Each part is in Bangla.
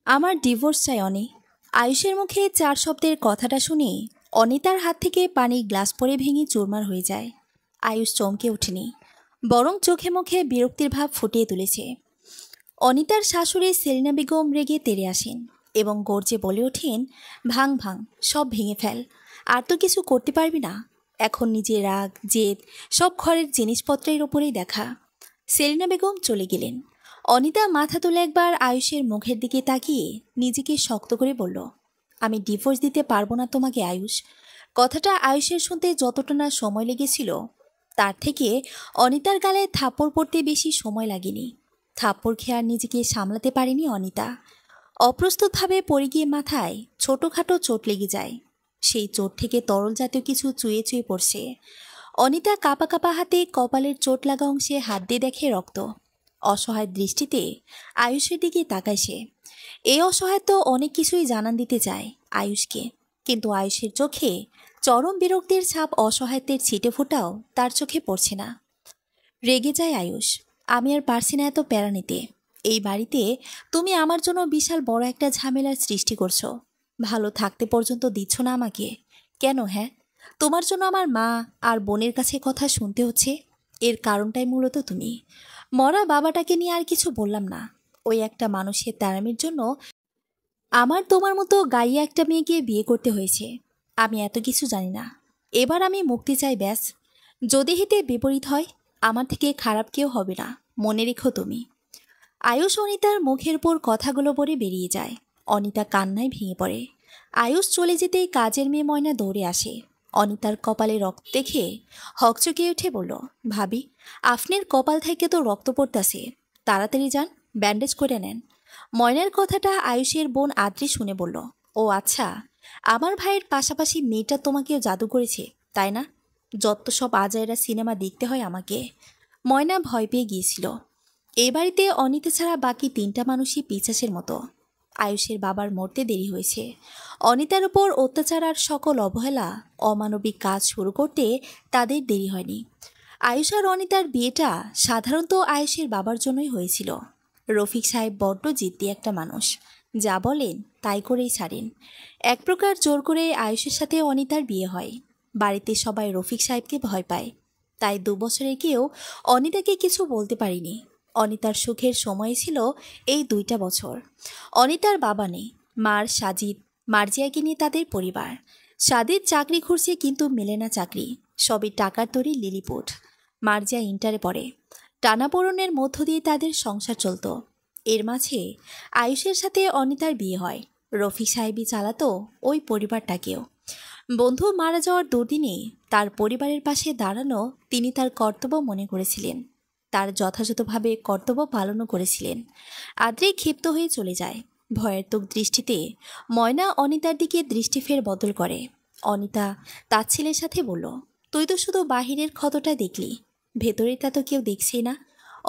আমার ডিভোর্স চাই অনি। আয়ুষের মুখে 4 শব্দের কথাটা শুনে অনিতার হাত থেকে পানির গ্লাস পরে ভেঙে চুরমার হয়ে যায়। আয়ুষ চমকে ওঠেনি, বরং চোখে মুখে বিরক্তির ভাব ফুটিয়ে তুলেছে। অনিতার শাশুড়ি সেলিনা বেগম রেগে তেড়ে আসেন এবং গর্জে বলে ওঠেন, ভাঙ ভাঙ, সব ভেঙে ফেল। আর তো কিছু করতে পারবি না। এখন নিজের রাগ জেদ সব ঘরের জিনিসপত্রের ওপরেই দেখা। সেলিনা বেগম চলে গেলেন। অনিতা মাথা তুলে একবার আয়ুষের মুখের দিকে তাকিয়ে নিজেকে শক্ত করে বলল, আমি ডিভোর্স দিতে পারবো না তোমাকে আয়ুষ। কথাটা আয়ুষের শুনতে যতটা না সময় লেগেছিল, তার থেকে অনিতার গালে থাপ্পড় পড়তে বেশি সময় লাগেনি। থাপ্পড় খেয়ে আর নিজেকে সামলাতে পারেনি অনিতা। অপ্রস্তুতভাবে পড়ে গিয়ে মাথায় ছোটোখাটো চোট লেগে যায়। সেই চোট থেকে তরল জাতীয় কিছু চুয়ে চুয়ে পড়ছে। অনিতা কাঁপা কাঁপা হাতে কপালের চোট লাগা অংশে হাত দিয়ে দেখে রক্ত। অসহায় দৃষ্টিতে আয়ুষের দিকে তাকায় সে। এই অসহায় তো অনেক কিছুই জানান দিতে চায় আয়ুষকে, কিন্তু আয়ুষের চোখে চরম বিরক্তির ছাপ অসহায়ত্বের ছিটে ফোটাও তার চোখে পড়ছে না। রেগে যায় আয়ুষ, আমি আর পারছি না এত প্যারা নিতে। এই বাড়িতে তুমি আমার জন্য বিশাল বড় একটা ঝামেলার সৃষ্টি করছো। ভালো থাকতে পর্যন্ত দিচ্ছ না আমাকে। কেন? হ্যাঁ, তোমার জন্য আমার মা আর বোনের কাছে কথা শুনতে হচ্ছে। এর কারণটাই মূলত তুমি। মরা বাবাটাকে নিয়ে আর কিছু বললাম না। ওই একটা মানুষের তাড়ামির জন্য আমার তোমার মতো গাইয়া একটা মেয়েকে বিয়ে করতে হয়েছে। আমি এত কিছু জানি না। এবার আমি মুক্তি চাই ব্যাস। যদি হিতে বিপরীত হয়, আমার থেকে খারাপ কেউ হবে না, মনে রেখো তুমি। আয়ুষ অনিতার মুখের উপর কথাগুলো বলে বেরিয়ে যায়। অনিতা কান্নায় ভেঙে পড়ে। আয়ুষ চলে যেতেই কাজের মেয়ে ময়না দৌড়ে আসে। অনিতার কপালে রক্ত দেখে হকচকিয়ে উঠে বলল, ভাবি, আপনার কপাল থেকে তো রক্ত পড়তাছে। তাড়াতাড়ি যান, ব্যান্ডেজ করে নেন। ময়নার কথাটা আয়ুষের বোন আদ্রি শুনে বলল, ও আচ্ছা, আমার ভাইয়ের পাশাপাশি মেয়েটা তোমাকেও জাদু করেছে, তাই না? যত সব আজাইরা সিনেমা দেখতে হয় আমাকে। ময়না ভয় পেয়ে গিয়েছিল। এ বাড়িতে অনিতা ছাড়া বাকি 3টা মানুষই পিশাচের মতো। আয়ুষের বাবার মরতে দেরি হয়েছে। অনিতার উপর অত্যাচার আর সকল অবহেলা, অমানবিক কাজ শুরু করতে তাদের দেরি হয়নি। আয়ুষ আর অনিতার বিয়েটা সাধারণত আয়ুষের বাবার জন্যই হয়েছিল। রফিক সাহেব বড্ড জিদ্দি একটা মানুষ। যা বলেন তাই করেই ছাড়েন। এক প্রকার জোর করে আয়ুষের সাথে অনিতার বিয়ে হয়। বাড়িতে সবাই রফিক সাহেবকে ভয় পায়। তাই 2 বছরে কেউ অনিতাকে কিছু বলতে পারিনি। অনিতার সুখের সময় ছিল এই 2টা বছর। অনিতার বাবা নেই, মার সাজিদ, মার্জিয়াকে নিয়ে তাদের পরিবার। সাদিদ চাকরি খুঁজছে কিন্তু মেলে না চাকরি, সবই টাকার তৈরি লিলিপুট। মার্জিয়া ইন্টারে পড়ে। টানাপোড়েনের মধ্য দিয়ে তাদের সংসার চলত। এর মাঝে আয়ুষের সাথে অনিতার বিয়ে হয়। রফিক সাহেবই চালাতো ওই পরিবারটাকেও। বন্ধু মারা যাওয়ার দুদিনে তার পরিবারের পাশে দাঁড়ানো তিনি তার কর্তব্য মনে করেছিলেন। তার যথাযথভাবে কর্তব্য পালনও করেছিলেন। আদ্রে ক্ষিপ্ত হয়ে চলে যায়। ভয়ার্থক দৃষ্টিতে ময়না অনিতার দিকে দৃষ্টি ফের বদল করে। অনিতা তার ছেলের সাথে বলল, তুই তো শুধু বাহিরের ক্ষতটা দেখলি, ভেতরেরটা তো কেউ দেখছেই না।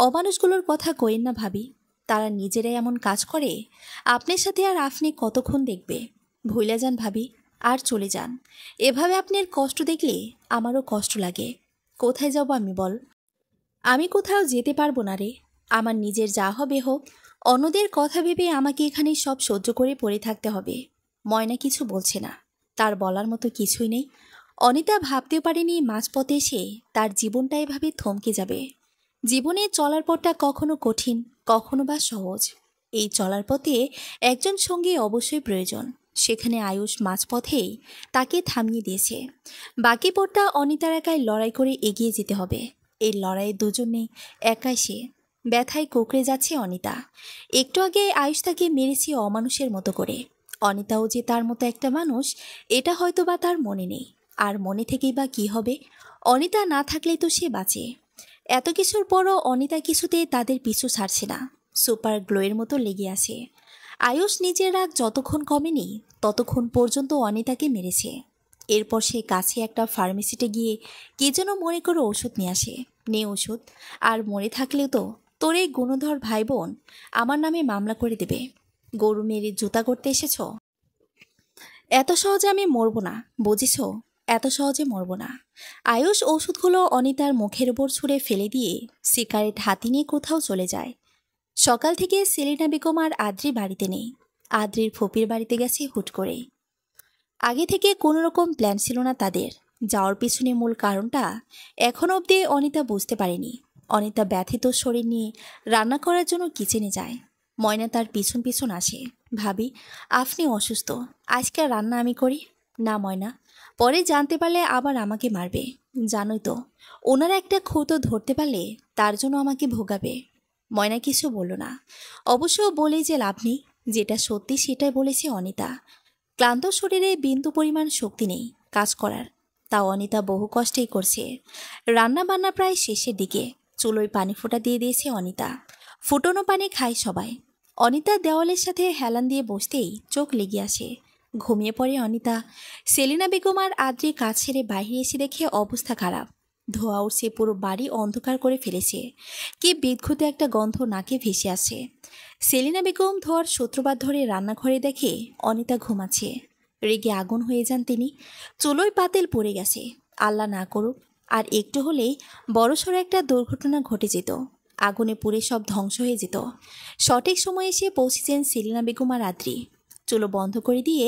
অমানুষগুলোর কথা কইেন না ভাবি, তারা নিজেরাই এমন কাজ করে। আপনার সাথে আর আপনি কতক্ষণ দেখবে? ভুলে যান ভাবি, আর চলে যান। এভাবে আপনার কষ্ট দেখলে আমারও কষ্ট লাগে। কোথায় যাব আমি বল? আমি কোথাও যেতে পারবো না রে। আমার নিজের যা হবে হোক, অন্যদের কথা ভেবে আমাকে এখানে সব সহ্য করে পড়ে থাকতে হবে। ময়না কিছু বলছে না, তার বলার মতো কিছুই নেই। অনিতা ভাবতেও পারেনি মাঝপথে এসে তার জীবনটা এভাবে থমকে যাবে। জীবনে চলার পথটা কখনো কঠিন, কখনো বা সহজ। এই চলার পথে একজন সঙ্গী অবশ্যই প্রয়োজন। সেখানে আয়ুষ মাঝপথেই তাকে থামিয়ে দিয়েছে। বাকি পথটা অনিতার একাই লড়াই করে এগিয়ে যেতে হবে। এই লড়াইয়ে দুজনে একাই সে। ব্যথায় কুঁকড়ে যাচ্ছে অনিতা। একটু আগে আয়ুষ তাকে মেরেছে অমানুষের মতো করে। অনিতাও যে তার মতো একটা মানুষ, এটা হয়তো বা তার মনে নেই। আর মনে থেকেই বা কি হবে? অনিতা না থাকলেই তো সে বাঁচে। এত কিছুর পরও অনিতা কিছুতে তাদের পিছু ছাড়ছে না, সুপার গ্লোয়ের মতো লেগে আছে। আয়ুষ নিজের রাগ যতক্ষণ কমেনি ততক্ষণ পর্যন্ত অনিতাকে মেরেছে। এরপর সে কাছে একটা ফার্মেসিতে গিয়ে কে যেন মনে করে ওষুধ নিয়ে আসে। নে ওষুধ, আর মরে থাকলেও তো তোর এই গুণধর ভাই বোন আমার নামে মামলা করে দেবে। গরু মেরে জুতা করতে এসেছ? এত সহজে আমি মরবো না, বুঝেছ? এত সহজে মরবো না। আয়ুষ ওষুধগুলো অনিতার মুখের উপর ছুঁড়ে ফেলে দিয়ে সিগারেট হাতি নিয়ে কোথাও চলে যায়। সকাল থেকে সেলিনা বেগম আর আদ্রি বাড়িতে নেই। আদ্রির ফুপির বাড়িতে গেছে হুট করে। আগে থেকে কোনো রকম প্ল্যান ছিল না তাদের। যাওয়ার পিছনে মূল কারণটা এখনো অবধি অনিতা বুঝতে পারেনি। অনিতা ব্যথিত শরীর নিয়ে রান্না করার জন্য কিচেনে যায়। ময়না তার পিছন পিছন আসে। ভাবি, আপনি অসুস্থ, আজকে রান্না আমি করি। না ময়না, পরে জানতে পারলে আবার আমাকে মারবে। জানোই তো, ওনারা একটা খুঁতো ধরতে পারলে তার জন্য আমাকে ভোগাবে। ময়না কিছু বলল না। অবশ্য বলেই যে লাভ নেই, যেটা সত্যি সেটাই বলেছে অনিতা। ক্লান্ত শরীরে বিন্দু পরিমাণ শক্তি নেই কাজ করার। তাও অনিতা বহু কষ্টেই করছে। রান্না বান্না প্রায় শেষের দিকে। চুলোয় পানি ফোঁটা দিয়ে দিয়েছে অনিতা। ফুটনো পানি খায় সবাই। অনিতা দেওয়ালের সাথে হেলান দিয়ে বসতেই চোখ লেগে আসে। ঘুমিয়ে পড়ে অনিতা। সেলিনা বেগম আর আদ্রি কাজ ছেড়ে বাইরে এসে দেখে অবস্থা খারাপ। ধোঁয়া উঠছে, পুরো বাড়ি অন্ধকার করে ফেলেছে। কি বিদঘুত একটা গন্ধ নাকে ভেসে আসে। সেলিনা বেগম ধোয়ার সূত্রপাত ধরে রান্নাঘরে দেখে অনিতা ঘুমাচ্ছে। রেগে আগুন হয়ে যান তিনি। চুলোয় পাতিল পড়ে গেছে। আল্লাহ না করুক, আর একটু হলেই বড়সড় একটা দুর্ঘটনা ঘটে যেত। আগুনে পুড়ে সব ধ্বংস হয়ে যেত। সঠিক সময়ে এসে পৌঁছেছেন সেলিনা বেগম আর আদ্রি। চুলো বন্ধ করে দিয়ে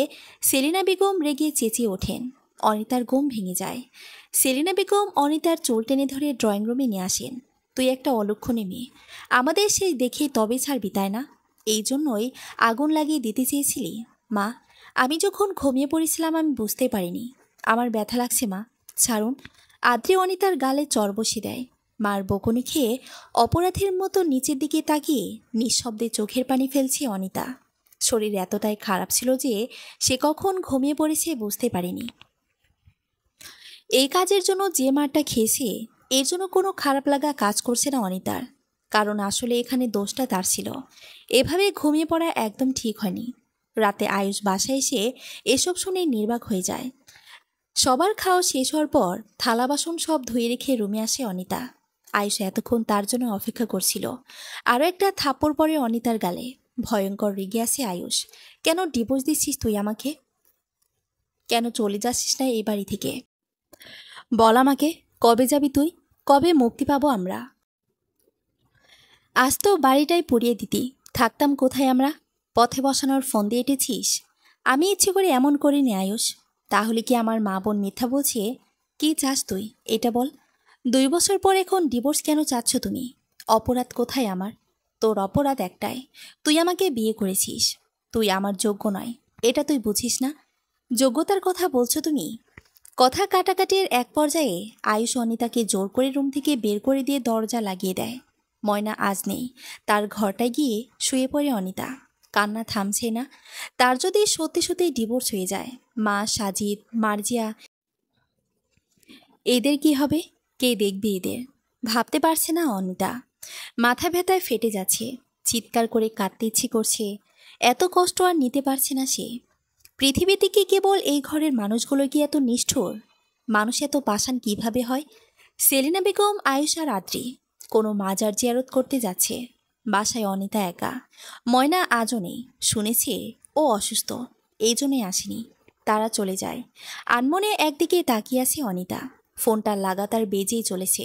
সেলিনা বেগম রেগে চেঁচিয়ে ওঠেন। অনিতার ঘুম ভেঙে যায়। সেলিনা বেগম অনিতার চুল টেনে ধরে ড্রয়িং রুমে নিয়ে আসেন। তুই একটা অলক্ষণে মেয়ে, আমাদের সেই দেখেই তবে ছাড়বি, তাই না? এই জন্যই আগুন লাগিয়ে দিতে চেয়েছিলি? মা, আমি যখন ঘুমিয়ে পড়েছিলাম আমি বুঝতে পারিনি। আমার ব্যথা লাগছে মা, ছাড়ুন। আদ্রি অনিতার গালে চর বসে দেয়। মার বকুনি খেয়ে অপরাধীর মতো নিচের দিকে তাকিয়ে নিঃশব্দে চোখের পানি ফেলছে অনিতা। শরীর এতটাই খারাপ ছিল যে সে কখন ঘুমিয়ে পড়েছে বুঝতে পারেনি। এই কাজের জন্য যে মারটা খেয়েছে, এর জন্য কোনো খারাপ লাগা কাজ করছে না অনিতার। কারণ আসলে এখানে দোষটা তার ছিল। এভাবে ঘুমিয়ে পড়া একদম ঠিক হয়নি। রাতে আয়ুষ বাসায় এসে এসব শুনে নির্বাক হয়ে যায়। সবার খাওয়া শেষ হওয়ার পর থালা বাসন সব ধুয়ে রেখে রুমে আসে অনিতা। আয়ুষ এতক্ষণ তার জন্য অপেক্ষা করছিল। আরও একটা থাপ্পড় পড়ে অনিতার গালে। ভয়ঙ্কর রেগে আসে আয়ুষ। কেন ডিভোর্স দিচ্ছিস তুই আমাকে? কেন চলে যাচ্ছিস না এই বাড়ি থেকে? বল আমাকে, কবে যাবি তুই? কবে মুক্তি পাবো আমরা? আজ তো বাড়িটাই পুড়িয়ে দিতি, থাকতাম কোথায় আমরা? পথে বসানোর ফোন দিয়ে এঁটেছিস। আমি ইচ্ছে করে এমন করিনি আয়ুষ। তাহলে কি আমার মা বোন মিথ্যা বলছে? কি চাস তুই এটা বল। 2 বছর পর এখন ডিভোর্স কেন চাচ্ছ তুমি? অপরাধ কোথায় আমার? তোর অপরাধ একটাই, তুই আমাকে বিয়ে করেছিস। তুই আমার যোগ্য নয়, এটা তুই বুঝিস না? যোগ্যতার কথা বলছো তুমি? কথা কাটাকাটির এক পর্যায়ে আয়ুষ অনিতাকে জোর করে রুম থেকে বের করে দিয়ে দরজা লাগিয়ে দেয়। ময়না আজ নেই। তার ঘরটায় গিয়ে শুয়ে পড়ে অনিতা। কান্না থামছে না। তার যদি সত্যি সত্যি ডিভোর্স হয়ে যায়, মা, সাজিদ, মার্জিয়া, এদের কি হবে? কে দেখবে এদের? ভাবতে পারছে না অনিতা। মাথা ব্যথায় ফেটে যাচ্ছে। চিৎকার করে কাঁদতে ইচ্ছে করছে। এত কষ্ট আর নিতে পারছে না সে। পৃথিবীতে কি কেবল এই ঘরের মানুষগুলো কি এত নিষ্ঠুর? মানুষ এত পাষাণ কিভাবে হয়? সেলিনা বেগম, আয়ুষ আর আদ্রি কোনো মাজার জিয়ারত করতে যাচ্ছে। বাসায় অনিতা একা। ময়না আজও নেই। শুনেছে ও অসুস্থ, এই জন্যই আসেনি। তারা চলে যায়। আনমনে একদিকে তাকিয়ে আছে অনিতা। ফোনটা লাগাতার বেজেই চলেছে।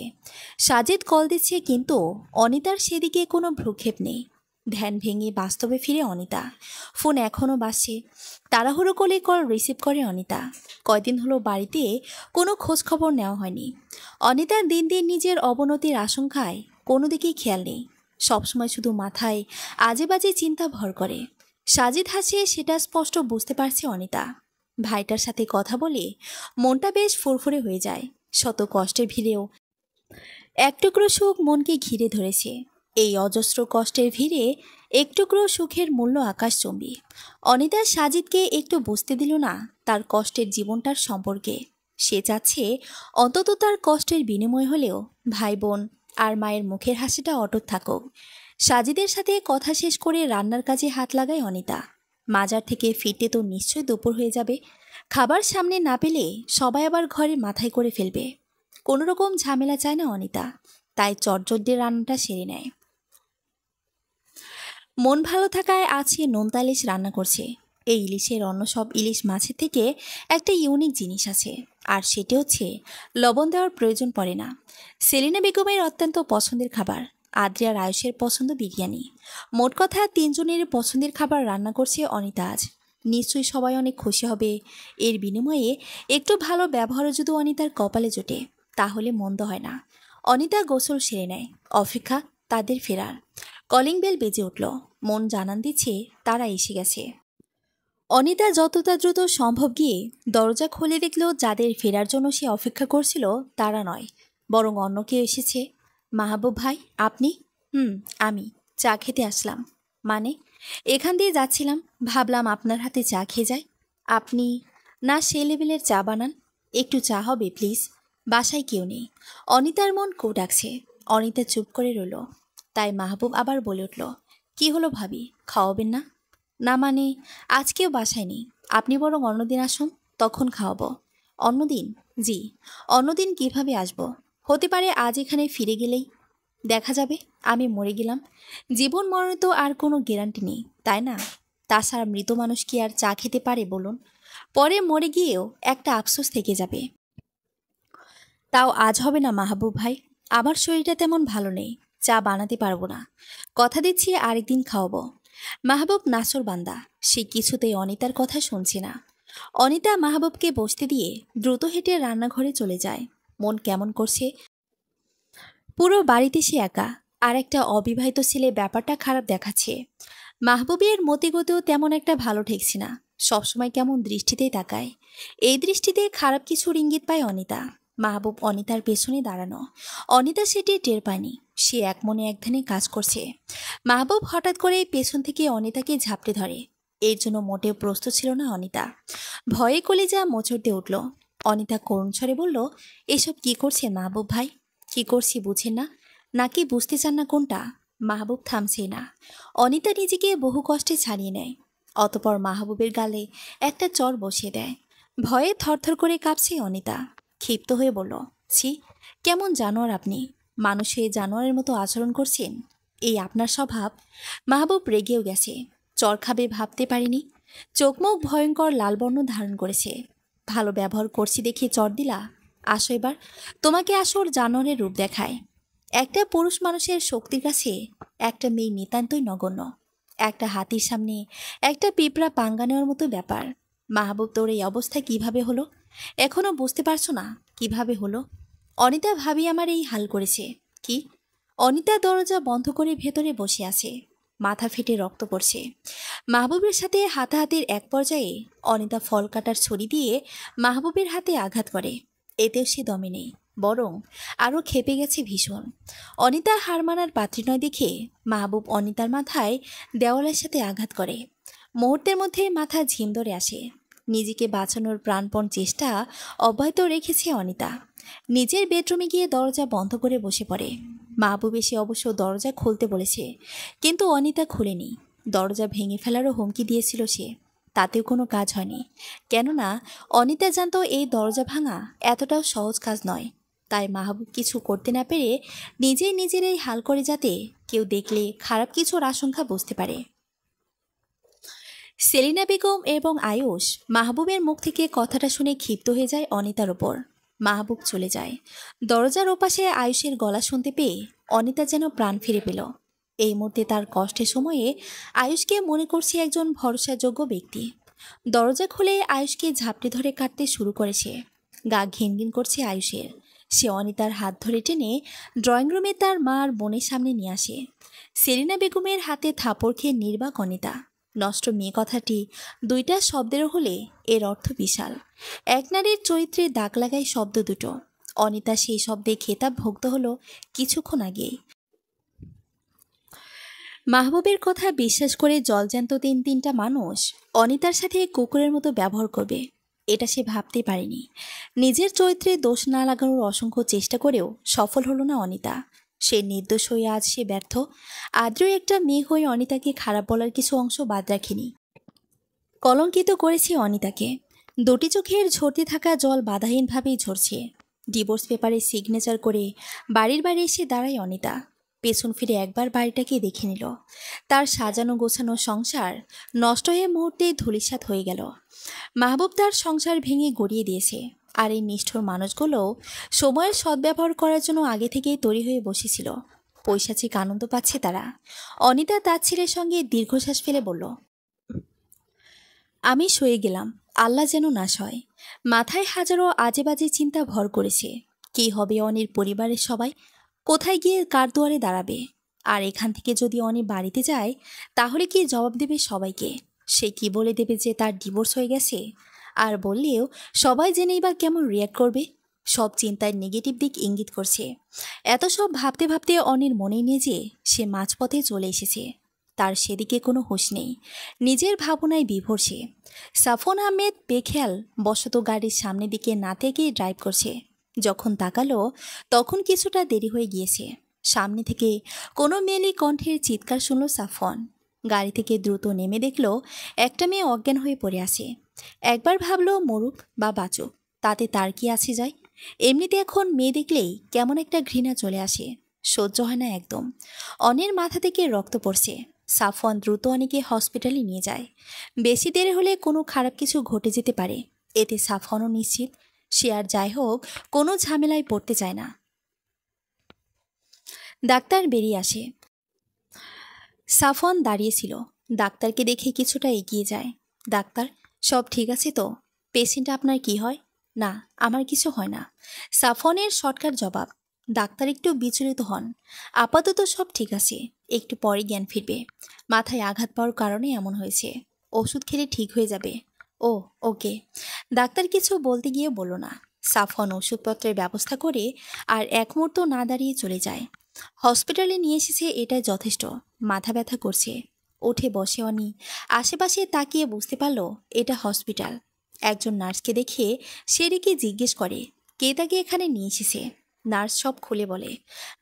সাজিদ কল দিচ্ছে, কিন্তু অনিতার সেদিকে কোনো ভ্রুক্ষেপ নেই। ধ্যান ভেঙে বাস্তবে ফিরে অনিতা। ফোন এখনও বাজছে। তাড়াহুড়ো করে কল রিসিভ করে অনিতা। কয়দিন হলো বাড়িতে কোনো খোঁজ খবর নেওয়া হয়নি। অনিতার দিন দিন নিজের অবনতির আশঙ্কায় কোনো দিকেই খেয়াল নেই। সবসময় শুধু মাথায় আজে বাজে চিন্তা ভর করে। সাজিদ হাসে, সেটা স্পষ্ট বুঝতে পারছে অনিতা। ভাইটার সাথে কথা বলে মনটা বেশ ফুরফুরে হয়ে যায়। শত কষ্টের ভিড়েও এক টুকরো সুখ মনকে ঘিরে ধরেছে। এই অজস্র কষ্টের ভিড়ে এক টুকরো সুখের মূল্য আকাশচুম্বী। অনিতা সাজিদকে একটু বুঝতে দিল না তার কষ্টের জীবনটার সম্পর্কে। সে চাচ্ছে অন্তত তার কষ্টের বিনিময় হলেও ভাই বোন আর মায়ের মুখের হাসিটা অটুট থাকুক। সাজিদের সাথে কথা শেষ করে রান্নার কাজে হাত লাগায় অনিতা। মাজার থেকে ফিরতে তো নিশ্চয় দুপুর হয়ে যাবে। খাবার সামনে না পেলে সবাই আবার ঘরে মাথায় করে ফেলবে। কোনো রকম ঝামেলা চায় না অনিতা, তাই চটজট দিয়ে রান্নাটা সেরে নেয়। মন ভালো থাকায় আজকে নোনতা ইলিশ রান্না করছে। এই ইলিশের অন্য সব ইলিশ মাছের থেকে একটা ইউনিক জিনিস আছে, আর সেটি হচ্ছে লবণ দেওয়ার প্রয়োজন পড়ে না। সেলিনা বেগমের অত্যন্ত পছন্দের খাবার। আদ্রি আর আয়ুষের পছন্দ বিরিয়ানি। মোট কথা তিনজনের পছন্দের খাবার রান্না করছে অনিতা আজ। নিশ্চয়ই সবাই অনেক খুশি হবে। এর বিনিময়ে একটু ভালো ব্যবহারও যদি অনিতার কপালে জোটে তাহলে মন্দ হয় না। অনিতা গোসল সেরে নেয়। অপেক্ষা তাদের ফেরার। কলিং বেল বেজে উঠল। মন জানান দিচ্ছে তারা এসে গেছে। অনিতা যতটা দ্রুত সম্ভব গিয়ে দরজা খুলে দেখল যাদের ফেরার জন্য সে অপেক্ষা করছিল তারা নয়, বরং অন্য কেউ এসেছে। মাহবুব ভাই, আপনি? আমি চা খেতে আসলাম। মানে? এখান দিয়ে যাচ্ছিলাম, ভাবলাম আপনার হাতে চা খেয়ে যাই। আপনি? না, সে লেভেলের চা বানান। একটু চা হবে প্লিজ। বাসায় কেউ নেই। অনিতার মন কো ডাকছে। অনিতা চুপ করে রইল। তাই মাহবুব আবার বলে উঠল, কি হলো ভাবি, খাওয়াবেন না? না মানে, আজকেও বাসায় নেই। আপনি বরং অন্যদিন আসুন, তখন খাওয়াবো। অন্যদিন? জি। অন্যদিন কিভাবে আসবো? হতে পারে আজ এখানে ফিরে গেলেই দেখা যাবে আমি মরে গেলাম। জীবন মরণে তো আর কোনো গ্যারান্টি নেই, তাই না? তাছাড়া মৃত মানুষ কি আর চা খেতে পারে বলুন? পরে মরে গিয়েও একটা আফসোস থেকে যাবে। তাও আজ হবে না মাহবুব ভাই। আমার শরীরটা তেমন ভালো নেই, চা বানাতে পারবো না। কথা দিচ্ছি আরেকদিন খাওয়াবো। মাহবুব নাসর বান্দা, সে কিছুতেই অনিতার কথা শুনছে না। অনিতা মাহবুবকে বসতে দিয়ে দ্রুত হেঁটে রান্নাঘরে চলে যায়। মন কেমন করছে। পুরো বাড়িতে সে একা, আর একটা অবিবাহিত ছেলে ব্যাপারটা খারাপ দেখাচ্ছে। মাহবুবের মতিগতিও তেমন একটা ভালো ঠেকছে না, সবসময় কেমন দৃষ্টিতেই তাকায়। এই দৃষ্টিতে খারাপ কিছুর ইঙ্গিত পায় অনিতা। মাহবুব অনিতার পেছনে দাঁড়ানো। অনিতা সেটি টের পায়নি, সে এক মনে এক ধ্যানে কাজ করছে। মাহবুব হঠাৎ করে পেছন থেকে অনিতাকে ঝাপটে ধরে। এর জন্য মোটেও প্রস্তুত ছিল না অনিতা। ভয়ে কলিজা মোচড় দিয়ে উঠল। অনিতা করুণ স্বরে বলল, এসব কি করছে মাহবুব ভাই? কি করছি বুঝেন না? নাকি বুঝতে চান না কোনটা? মাহবুব থামছে না। অনিতা নিজেকে বহু কষ্টে ছাড়িয়ে নেয়। অতপর মাহবুবের গালে একটা চর বসিয়ে দেয়। ভয়ে থরথর করে কাঁপছে অনিতা। ক্ষিপ্ত হয়ে বলল, ছি, কেমন জানোয়ার আপনি! মানুষ হয়ে জানোয়ারের মতো আচরণ করছেন। এই আপনার স্বভাব। মাহবুব রেগেও গেছে। চর খাবে ভাবতে পারিনি। চোখমুখ ভয়ঙ্কর লাল বর্ণ ধারণ করেছে। ভালো ব্যবহার করছি দেখে চর দিলা? আসো এবার, তোমাকে আসর জানোয়ারের রূপ দেখায়। একটা পুরুষ মানুষের শক্তির কাছে একটা মেয়ে নিতান্তই নগণ্য। একটা হাতির সামনে একটা পিঁপড়া পাঙ্গা নেওয়ার মতো ব্যাপার। মাহবুব, তোর এই অবস্থা কিভাবে হলো? এখনো বুঝতে পারছো না কিভাবে হলো? অনিতা ভাবি আমার এই হাল করেছে। কি? অনিতা দরজা বন্ধ করে ভেতরে বসে আছে। মাথা ফেটে রক্ত পড়ছে। মাহবুবের সাথে হাতাহাতির এক পর্যায়ে অনিতা ফল কাটার ছড়ি দিয়ে মাহবুবের হাতে আঘাত করে। এতেও সে দমে নেই, বরং আরও ক্ষেপে গেছে ভীষণ। অনিতা হার মানার পাত্রী নয় দেখে মাহবুব অনিতার মাথায় দেওয়ালের সাথে আঘাত করে। মুহূর্তের মধ্যে মাথা ঝিম ধরে আসে। নিজেকে বাঁচানোর প্রাণপণ চেষ্টা অব্যাহত রেখেছে অনিতা। নিজের বেডরুমে গিয়ে দরজা বন্ধ করে বসে পড়ে। মাহবুব এসে অবশ্য দরজা খুলতে বলেছে, কিন্তু অনিতা খুলেনি। দরজা ভেঙে ফেলারও হুমকি দিয়েছিল সে, তাতেও কোনো কাজ হয়নি। কেননা অনিতা জানত এই দরজা ভাঙা এতটাও সহজ কাজ নয়। তাই মাহবুব কিছু করতে না পেরে নিজেই নিজের এই হাল করে, যাতে কেউ দেখলে খারাপ কিছুর আশঙ্কা বুঝতে পারে। সেলিনা বেগম এবং আয়ুষ মাহবুবের মুখ থেকে কথাটা শুনে ক্ষিপ্ত হয়ে যায় অনিতার ওপর। মাহবুব চলে যায়। দরজার ওপাশে আয়ুষের গলা শুনতে পেয়ে অনিতা যেন প্রাণ ফিরে পেল। এই মুহূর্তে তার কষ্টের সময়ে আয়ুষকে মনে করছে একজন ভরসাযোগ্য ব্যক্তি। দরজা খুলে আয়ুষকে ঝাপটে ধরে কাটতে শুরু করেছে। গা ঘিনঘিন করছে আয়ুষের। সে অনিতার হাত ধরে টেনে ড্রয়িং রুমে তার মা আর বোনের সামনে নিয়ে আসে। সেলিনা বেগমের হাতে থাপড় খেয়ে নির্বাক অনিতা। নষ্ট মেয়ে কথাটি দুইটা শব্দের হলে এর অর্থ বিশাল। এক নারীর চরিত্রে দাগ লাগায় শব্দ দুটো। অনিতা সেই শব্দে খেতাব ভুক্ত হলো কিছুক্ষণ আগেই। মাহবুবের কথা বিশ্বাস করে জলজ্যান্ত তিনটা মানুষ অনিতার সাথে কুকুরের মতো ব্যবহার করবে, এটা সে ভাবতে পারেনি। নিজের চরিত্রে দোষ না লাগানোর অসংখ্য চেষ্টা করেও সফল হলো না অনিতা। সে নির্দোষ হয়ে আজ সে ব্যর্থ। আদ্র একটা মেয়ে হয়ে অনিতাকে খারাপ বলার কিছু অংশ বাদ রাখেনি, কলঙ্কিত করেছে অনিতাকে। দুটি চোখের ঝরতে থাকা জল বাধাহীনভাবেই ঝরছে। ডিভোর্স পেপারে সিগনেচার করে বাড়ির বাইরে এসে দাঁড়ায় অনিতা। পেছন ফিরে একবার বাড়িটাকে দেখে নিল। তার সাজানো গোছানো সংসার নষ্ট হয়ে মুহূর্তে ধূলিসাৎ হয়ে গেল। মাহবুব তার সংসার ভেঙে গড়িয়ে দিয়েছে। আর এই নিষ্ঠুর মানুষগুলো সময়ের সদ্ব্যবহার করার জন্য আগে থেকেই তৈরি হয়ে বসেছিল। পৈশাচিক আনন্দ পাচ্ছে তারা। অনিতা তার ছেলের সঙ্গে দীর্ঘশ্বাস ফেলে বলল, আমি শুয়ে গেলাম, আল্লাহ যেন নাশ হয়। মাথায় হাজারো আজে বাজে চিন্তা ভর করেছে। কি হবে অনির পরিবারের সবাই? কোথায় গিয়ে কার দুয়ারে দাঁড়াবে? আর এখান থেকে যদি অনি বাড়িতে যায়, তাহলে কি জবাব দেবে সবাইকে? সে কি বলে দেবে যে তার ডিভোর্স হয়ে গেছে? আর বললেও সবাই জেনেই বা কেমন রিয়াক্ট করবে? সব চিন্তার নেগেটিভ দিক ইঙ্গিত করছে। এত সব ভাবতে ভাবতে অনির মনেই নিয়ে যে সে মাঝপথে চলে এসেছে। তার সেদিকে কোনো হুঁশ নেই, নিজের ভাবনায় বিভোর সে। সাফন আহমেদ বেখেয়াল বশত গাড়ির সামনের দিকে না থেকেই ড্রাইভ করছে। যখন তাকালো তখন কিছুটা দেরি হয়ে গিয়েছে। সামনে থেকে কোনো মেয়েলি কণ্ঠের চিৎকার শুনল সাফন। গাড়ি থেকে দ্রুত নেমে দেখলো একটা মেয়ে অজ্ঞান হয়ে পড়ে আছে। একবার ভাবলো মরুক বা বাঁচুক, তাতে তার কি আছে যায়। এমনিতে এখন মেয়ে দেখলেই কেমন একটা ঘৃণা চলে আসে, সহ্য হয় না একদম। অনের মাথা থেকে রক্ত পড়ছে। সাফওয়ান দ্রুত অনেকে হসপিটালে নিয়ে যায়। বেশি দেরি হলে কোনো খারাপ কিছু ঘটে যেতে পারে, এতে সাফওয়ানও নিশ্চিত। সে আর যাই হোক কোনো ঝামেলায় পড়তে চায় না। ডাক্তার বেরিয়ে আসে। সাফওয়ান দাঁড়িয়েছিল। ডাক্তারকে দেখে কিছুটা এগিয়ে যায়। ডাক্তার, সব ঠিক আছে তো? পেশেন্ট আপনার কি হয়? না, আমার কিছু হয় না, সাফওয়ানের শর্টকাট জবাব। ডাক্তার একটু বিচলিত হন। আপাতত সব ঠিক আছে, একটু পরে জ্ঞান ফিরবে। মাথায় আঘাত পাওয়ার কারণে এমন হয়েছে, ওষুধ খেলে ঠিক হয়ে যাবে। ও, ওকে। ডাক্তার কিছু বলতে গিয়ে বলল না। সাফওয়ান ওষুধপত্রের ব্যবস্থা করে আর এক মুহূর্ত না দাঁড়িয়ে চলে যায়। হসপিটালে নিয়ে এসেছে, এটাই যথেষ্ট। মাথা ব্যথা করছে, উঠে বসে অনি। আশেপাশে তাকিয়ে বুঝতে পারল এটা হসপিটাল। একজন নার্সকে দেখে সে ডেকে জিজ্ঞেস করে কে তাকে এখানে নিয়ে এসেছে। নার্স সব খুলে বলে।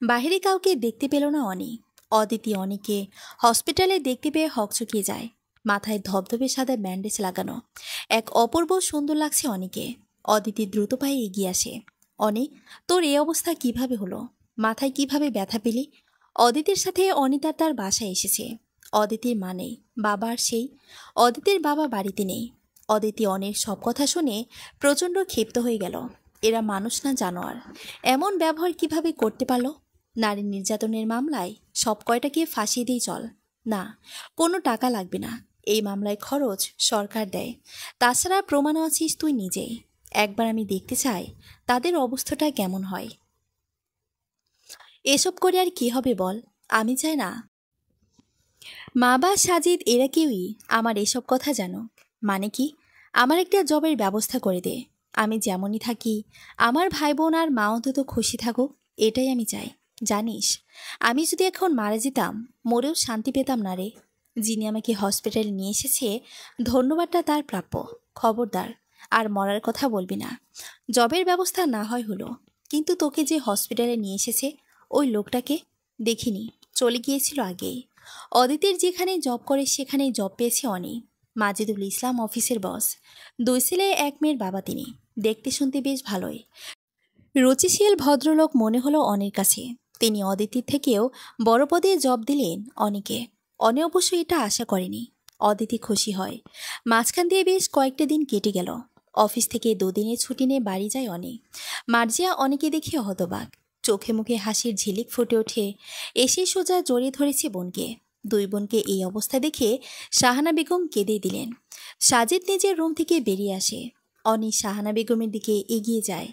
বাইরে কাউকে দেখতে পেল না অনি। অদিতি অনিকে হসপিটালে দেখতে পেয়ে হকচকিয়ে যায়। মাথায় ধবধবে সাদা ব্যান্ডেজ লাগানো, এক অপূর্ব সুন্দর লাগছে অনিকে। অদিতি দ্রুত পায়ে এগিয়ে আসে। অনি, তোর এই অবস্থা কিভাবে হলো? মাথায় কিভাবে ব্যথা পেলি? অদিতির সাথে অনিতা তার বাসায় এসেছে। অদিতির মা নেই, বাবা আর সেই। অদিতির বাবা বাড়িতে নেই। অদিতি অনেক সব কথা শুনে প্রচণ্ড ক্ষিপ্ত হয়ে গেল। এরা মানুষ না জানোয়ার? এমন ব্যবহার কিভাবে করতে পারলো? নারী নির্যাতনের মামলায় সব কয়টাকে ফাঁসিয়ে দিয়ে চল। না, কোনো টাকা লাগবে না, এই মামলায় খরচ সরকার দেয়। তাছাড়া প্রমাণও আছিস তুই নিজেই। একবার আমি দেখতে চাই তাদের অবস্থাটা কেমন হয়। এসব করে আর কি হবে বল? আমি চাই না মা বা সাজিদ এরা কেউই আমার এসব কথা জানো। মানে কি? আমার একটা জবের ব্যবস্থা করে দে। আমি যেমনই থাকি আমার ভাই বোন আর মা অন্তত খুশি থাকুক, এটাই আমি চাই। জানিস, আমি যদি এখন মারা যেতাম মরেও শান্তি পেতাম না রে। যিনি আমাকে হসপিটালে নিয়ে এসেছে ধন্যবাদটা তার প্রাপ্য। খবরদার আর মরার কথা বলবি না। জবের ব্যবস্থা না হয় হলো, কিন্তু তোকে যে হসপিটালে নিয়ে এসেছে ওই লোকটাকে দেখিনি, চলে গিয়েছিল আগেই। অদিতির যেখানে জব করে সেখানেই জব পেয়েছে অনি। মাজিদুল ইসলাম অফিসের বস। 2 ছেলে 1 মেয়ের বাবা তিনি। দেখতে শুনতে বেশ ভালোই রুচিশীল ভদ্রলোক মনে হলো অনির কাছে। তিনি অদিতির থেকেও বড় পদে জব দিলেন অনিকে। অনি অবশ্য এটা আশা করেনি। অদিতি খুশি হয়। মাঝখান দিয়ে বেশ কয়েকটা দিন কেটে গেল। অফিস থেকে 2 দিনের ছুটি নিয়ে বাড়ি যায় অনি। মার্জিয়া অনিকে দেখে হতবাক। চোখে মুখে হাসির ঝিলিক ফুটে ওঠে। এসে সোজা জড়িয়ে ধরেছে বোনকে। 2 বোনকে এই অবস্থা দেখে শাহানা বেগম কেঁদে দিলেন। সাজিদ নিজের রুম থেকে বেরিয়ে আসে। অনি শাহানা বেগমের দিকে এগিয়ে যায়।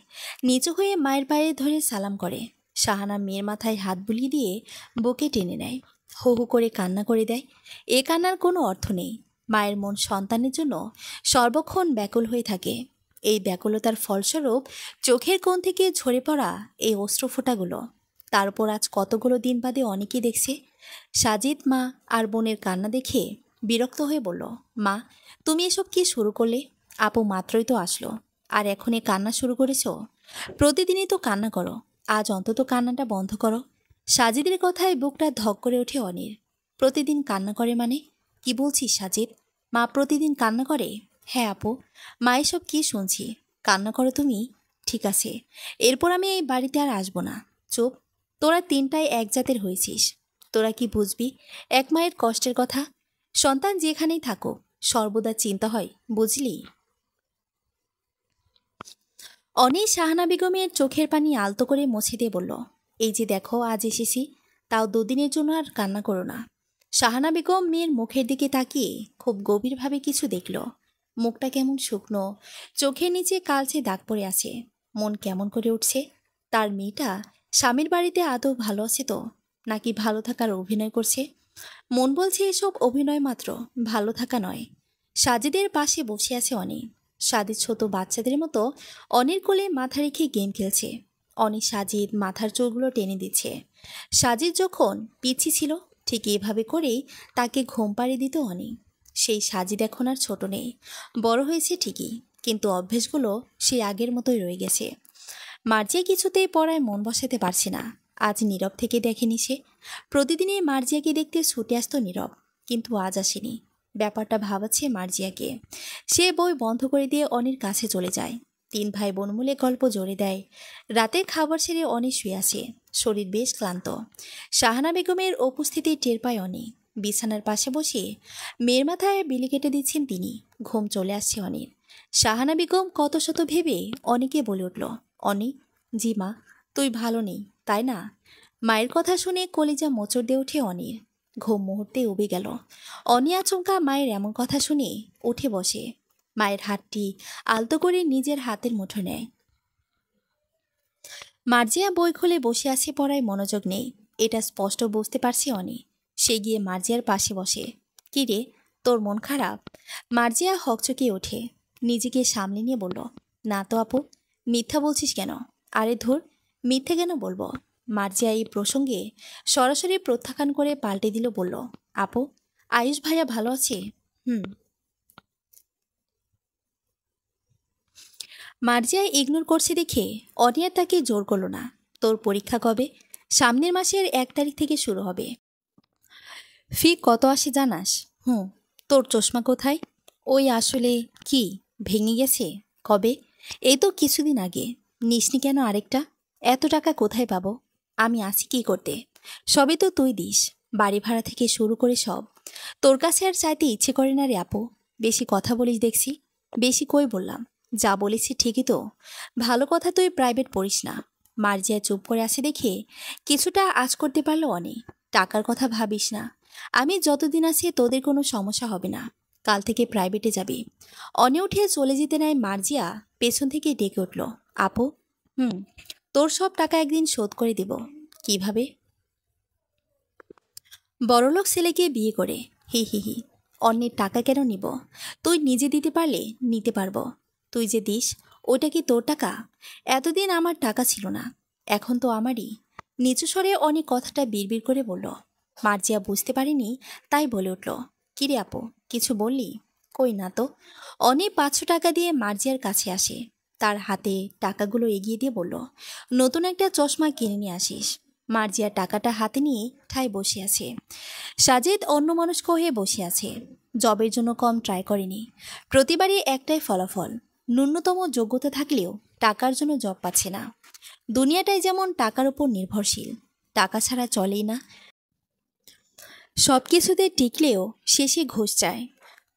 নিচু হয়ে মায়ের পায়ে ধরে সালাম করে। শাহানা মেয়ের মাথায় হাত বুলিয়ে দিয়ে বুকে টেনে নেয়। হু হু করে কান্না করে দেয়। এ কান্নার কোনো অর্থ নেই। মায়ের মন সন্তানের জন্য সর্বক্ষণ ব্যাকুল হয়ে থাকে। এই ব্যাকুলতার ফলস্বরূপ চোখের কোণ থেকে ঝরে পড়া এই অশ্রুফোঁটাগুলো। তারপর আজ কতগুলো দিন বাদে অনেকেই দেখছে। সাজিদ মা আর বোনের কান্না দেখে বিরক্ত হয়ে বলল, মা, তুমি এসব কি শুরু করলে? আপু মাত্রই তো আসলো, আর এখনই কান্না শুরু করেছো? প্রতিদিনই তো কান্না করো, আজ অন্তত কান্নাটা বন্ধ করো। সাজিদের কথায় বুকটা ধক করে ওঠে অনির। প্রতিদিন কান্না করে মানে? কি বলছিস সাজিদ? মা প্রতিদিন কান্না করে? হ্যাঁ আপু, মা এসব কি শুনছি? কান্না করো তুমি? ঠিক আছে, এরপর আমি এই বাড়িতে আর আসবো না। চুপ। তোরা 3টায় এক জাতের হয়েছিস। তোরা কি বুঝবি এক মায়ের কষ্টের কথা? সন্তান যেখানেই থাকুক সর্বদা চিন্তা হয়, বুঝলি? অনি শাহানা বেগমের চোখের পানি আলতো করে মুছে দিয়ে বলল, এই যে দেখো আজ এসেছি, তাও দুদিনের জন্য আর কান্না করো না। শাহানা বেগম মেয়ের মুখের দিকে তাকিয়ে খুব গভীরভাবে কিছু দেখল। মুখটা কেমন শুকনো, চোখের নিচে কালচে দাগ পড়ে আছে। মন কেমন করে উঠছে। তার মেয়েটা স্বামীর বাড়িতে আদৌ ভালো আছে তো, নাকি ভালো থাকার অভিনয় করছে? মন বলছে এসব অভিনয় মাত্র, ভালো থাকা নয়। সাজিদের পাশে বসে আছে অনি। সাজিদ ছোট বাচ্চাদের মতো অনির কোলে মাথা রেখে গেম খেলছে। অনি সাজিদ মাথার চুলগুলো টেনে দিচ্ছে। সাজিদ যখন পিচ্ছি ছিল ঠিক এভাবে করেই তাকে ঘুম পাড়িয়ে দিত অনি। সেই সাজিদ এখন আর ছোট নেই, বড় হয়েছে ঠিকই, কিন্তু অভ্যেসগুলো সেই আগের মতোই রয়ে গেছে। মার্জিয়া কিছুতেই পড়ায় মন বসাতে পারছে না। আজ নীরব থেকে দেখেনি সে। প্রতিদিনই মার্জিয়াকে দেখতে ছুটে আসতো নীরব, কিন্তু আজ আসেনি। ব্যাপারটা ভাবাচ্ছে মার্জিয়াকে। সে বই বন্ধ করে দিয়ে অনির কাছে চলে যায়। তিন ভাই বোন মিলে গল্প জোরে দেয়। রাতের খাবার সেরে অনি শুয়ে আসে, শরীর বেশ ক্লান্ত। শাহানা বেগমের উপস্থিতি টের পায় অনি। বিছানার পাশে বসে মেয়ের মাথায় বিলি কেটে দিচ্ছেন তিনি। ঘুম চলে আসছে অনির। শাহানা বেগম কত শত ভেবে অনিকে বলে উঠল, অনি, জি মা, তুই ভালো নেই তাই না? মায়ের কথা শুনে কলিজা মোচড় দিয়ে ওঠে অনির। ঘুম মুহূর্তে উবে গেল। অনি আচমকা মায়ের এমন কথা শুনে উঠে বসে। মায়ের হাতটি আলতো করে নিজের হাতের মুঠো নেয়। মার্জিয়া বই খুলে বসে আছে, পড়ায় মনোযোগ নেই, এটা স্পষ্ট বুঝতে পারছে অনি। সে গিয়ে মার্জিয়ার পাশে বসে। কি রে, তোর মন খারাপ? মার্জিয়া হকচকিয়ে ওঠে, নিজেকে সামলে নিয়ে বলল, না তো আপু। মিথ্যা বলছিস কেন? আরে ধুর, মিথ্যে কেন বলবো? মার্জিয়া এই প্রসঙ্গে সরাসরি প্রত্যাখ্যান করে পাল্টে দিল, বলল, আপু, আয়ুষ ভাইয়া ভালো আছে? হুম। মার্জিয়া ইগনোর করছে দেখে অনিয়া তাকে জোর করল না। তোর পরীক্ষা কবে? সামনের মাসের 1 তারিখ থেকে শুরু হবে। ফি কত আসে জানাস? হুম। তোর চশমা কোথায়? ওই আসলে কি, ভেঙে গেছে? কবে? এই তো কিছুদিন আগে। নিসনি কেন আরেকটা? এত টাকা কোথায় পাবো? আমি আছি কি করতে? সবই তো তুই দিস, বাড়ি ভাড়া থেকে শুরু করে সব। তোর কাছে আর চাইতে ইচ্ছে করে না রে আপু। বেশি কথা বলিস দেখছি। বেশি কই বললাম, যা বলেছি ঠিকই তো। ভালো কথা, তুই প্রাইভেট পড়িস না। মার্জিয়া চুপ করে আসে দেখে কিছুটা আঁচ করতে পারলো অনি। টাকার কথা ভাবিস না, আমি যতদিন আছি তোদের কোনো সমস্যা হবে না। কাল থেকে প্রাইভেটে যাবি। অনি উঠে চলে যেতে নেয় মার্জিয়া পেছন থেকে ডেকে উঠল, আপু। হুম। তোর সব টাকা একদিন শোধ করে দেব। কিভাবে? বড়লোক ছেলেকে বিয়ে করে। হি হি হি। অন্যের টাকা কেন নিব? তুই নিজে দিতে পারলে নিতে পারবো। তুই যে দিস, ওটা কি তোর টাকা? এতদিন আমার টাকা ছিল না, এখন তো আমারই। নিচু স্বরে অনেক কথাটা বিড়বিড় করে বলল। মার্জিয়া বুঝতে পারেনি, তাই বলে উঠল, কিরে আপু, কিছু বললি? কই না তো। অনেক 500 টাকা দিয়ে মার্জিয়ার কাছে আসে। তার হাতে টাকাগুলো এগিয়ে দিয়ে বলল, নতুন একটা চশমা কিনে নিয়ে আসিস। মার্জিয়া টাকাটা হাতে নিয়ে ঠায় বসে আছে। সাজিদ অন্যমনস্ক হয়ে বসে আছে। জবের জন্য কম ট্রাই করেনি। প্রতিবারই একটাই ফলাফল, ন্যূনতম যোগ্যতা থাকলেও টাকার জন্য জব পাচ্ছে না। দুনিয়াটাই যেমন টাকার উপর নির্ভরশীল, টাকা ছাড়া চলেই না। সব কিছুতে টিকলেও শেষে ঘুষ চায়।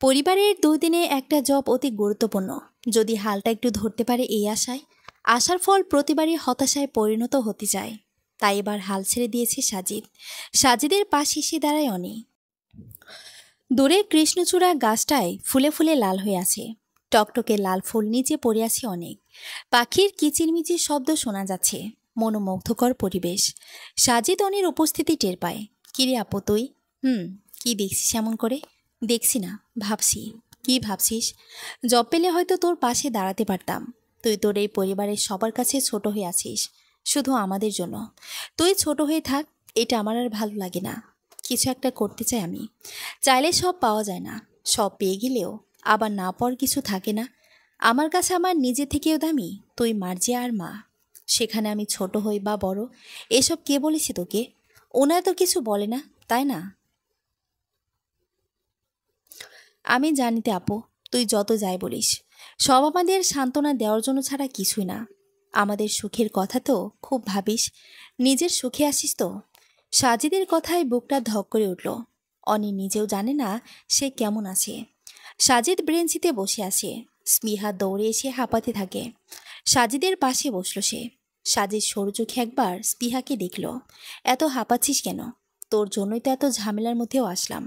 পরিবারের 2 দিনে একটা জব অতি গুরুত্বপূর্ণ, যদি হালটা একটু ধরতে পারে এই আশায়। আশার ফল প্রতিবারই হতাশায় পরিণত হতে চায়। তাই এবার হাল ছেড়ে দিয়েছে সাজিদ। সাজিদের পাশ এসে দাঁড়ায় অনি। দূরে কৃষ্ণচূড়া গাছটায় ফুলে ফুলে লাল হয়ে আছে। টকটকে লাল ফুল নিচে পড়ে আছে অনেক। পাখির কিচিরমিচির শব্দ শোনা যাচ্ছে। মনোমুগ্ধকর পরিবেশ। সাজিদ অনির উপস্থিতি টের পায়। কিরে আপু তুই? হুম। কি দেখছিস এমন করে? দেখছি না, ভাবছি। কি ভাবছিস? জব পেলে হয়তো তোর পাশে দাঁড়াতে পারতাম। তুই তোর এই পরিবারের সবার কাছে ছোট হয়ে আছিস, শুধু আমাদের জন্য। তুই ছোট হয়ে থাক, এটা আমার আর ভালো লাগে না। কিছু একটা করতে চাই আমি। চাইলে সব পাওয়া যায় না, সব পেয়ে গেলেও আবার না পাওয়ার কিছু থাকে না। আমার কাছে আমার নিজে থেকেও দামি তুই মার্জিয়া আর মা। সেখানে আমি ছোট হই বা বড়, এসব কে বলেছে তোকে? ওনারা তো কিছু বলে না, তাই না? আমি জানিতে আপু, তুই যত যাই বলিস, সব আমাদের সান্ত্বনা দেওয়ার জন্য ছাড়া কিছুই না। আমাদের সুখের কথা তো খুব ভাবিস, নিজের সুখে আসিস তো। সাজিদের কথায় বুকটা ধক করে উঠল। অনি নিজেও জানে না সে কেমন আছে। সাজিদ ব্রেঞ্চিতে বসে আছে। স্মিহা দৌড়ে এসে হাঁপাতে থাকে। সাজিদের পাশে বসল সে। সাজিদ সরু চোখে একবার স্পৃহাকে দেখল। এত হাঁপাচ্ছিস কেন? তোর জন্যই তো এত ঝামেলার মধ্যেও আসলাম।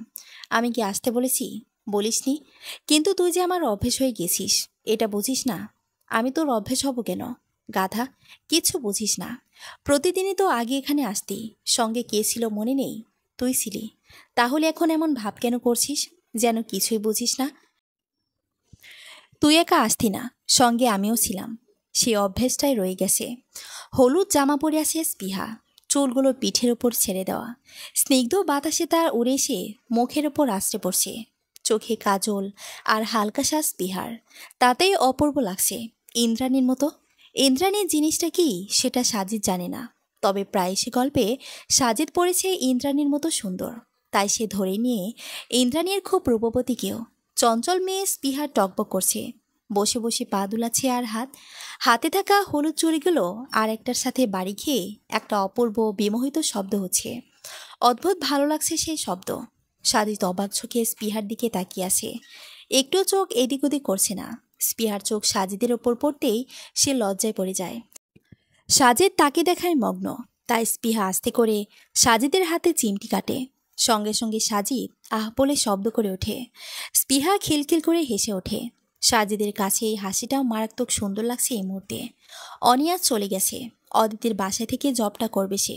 আমি কি আসতে বলেছি? বলিসনি। কিন্তু তুই যে আমার অভ্যেস হয়ে গেছিস, এটা বুঝিস না? আমি তোর অভ্যেস হব কেন? গাধা, কিচ্ছু বুঝিস না। প্রতিদিনই তো আগে এখানে আসতি। সঙ্গে কে ছিল মনে নেই? তুই ছিলি। তাহলে এখন এমন ভাব কেন করছিস, যেন কিছুই বুঝিস না? তুই একা আসতি না, সঙ্গে আমিও ছিলাম। সে অভ্যেসটাই রয়ে গেছে। হলুদ জামা পরে আছে স্পৃহা, চুলগুলো পিঠের ওপর ছেড়ে দেওয়া। স্নিগ্ধ বাতাসে তার উড়ে এসে মুখের ওপর আছড়ে পড়ছে। চোখে কাজল আর হালকা শ্বাস স্পৃহার, তাতেই অপূর্ব লাগছে। ইন্দ্রাণীর মতো। ইন্দ্রাণীর জিনিসটা কি সেটা সাজিদ জানে না, তবে প্রায়শই গল্পে সাজিদ পড়েছে ইন্দ্রাণীর মতো সুন্দর। তাই সে ধরে নিয়ে ইন্দ্রাণীর খুব রূপবতী কেউ। চঞ্চল মেয়ে স্পৃহা টকবক করছে, বসে বসে পা দুলাচ্ছে আর হাতে থাকা হলুদ চুড়িগুলো আর একটার সাথে বাড়ি খেয়ে একটা অপূর্ব বিমোহিত শব্দ হচ্ছে। অদ্ভুত ভালো লাগছে সেই শব্দ। সাজিদ অবাক চোখে স্পৃহার দিকে তাকিয়ে আছে, একটু চোখ এদিক ওদিক করছে না। স্পৃহার চোখ সাজিদের ওপর পড়তেই সে লজ্জায় পড়ে যায়। সাজিদ তাকে দেখায় মগ্ন, তাই স্পৃহা আস্তে করে সাজিদের হাতে চিমটি কাটে। সঙ্গে সঙ্গে সাজিদ আহ বলে শব্দ করে ওঠে। স্পৃহা খিলখিল করে হেসে ওঠে। সাজিদের কাছে এই হাসিটাও মারাত্মক সুন্দর লাগছে এই মুহূর্তে। অনিয়া চলে গেছে। অদিতির বাসা থেকে জবটা করবে সে।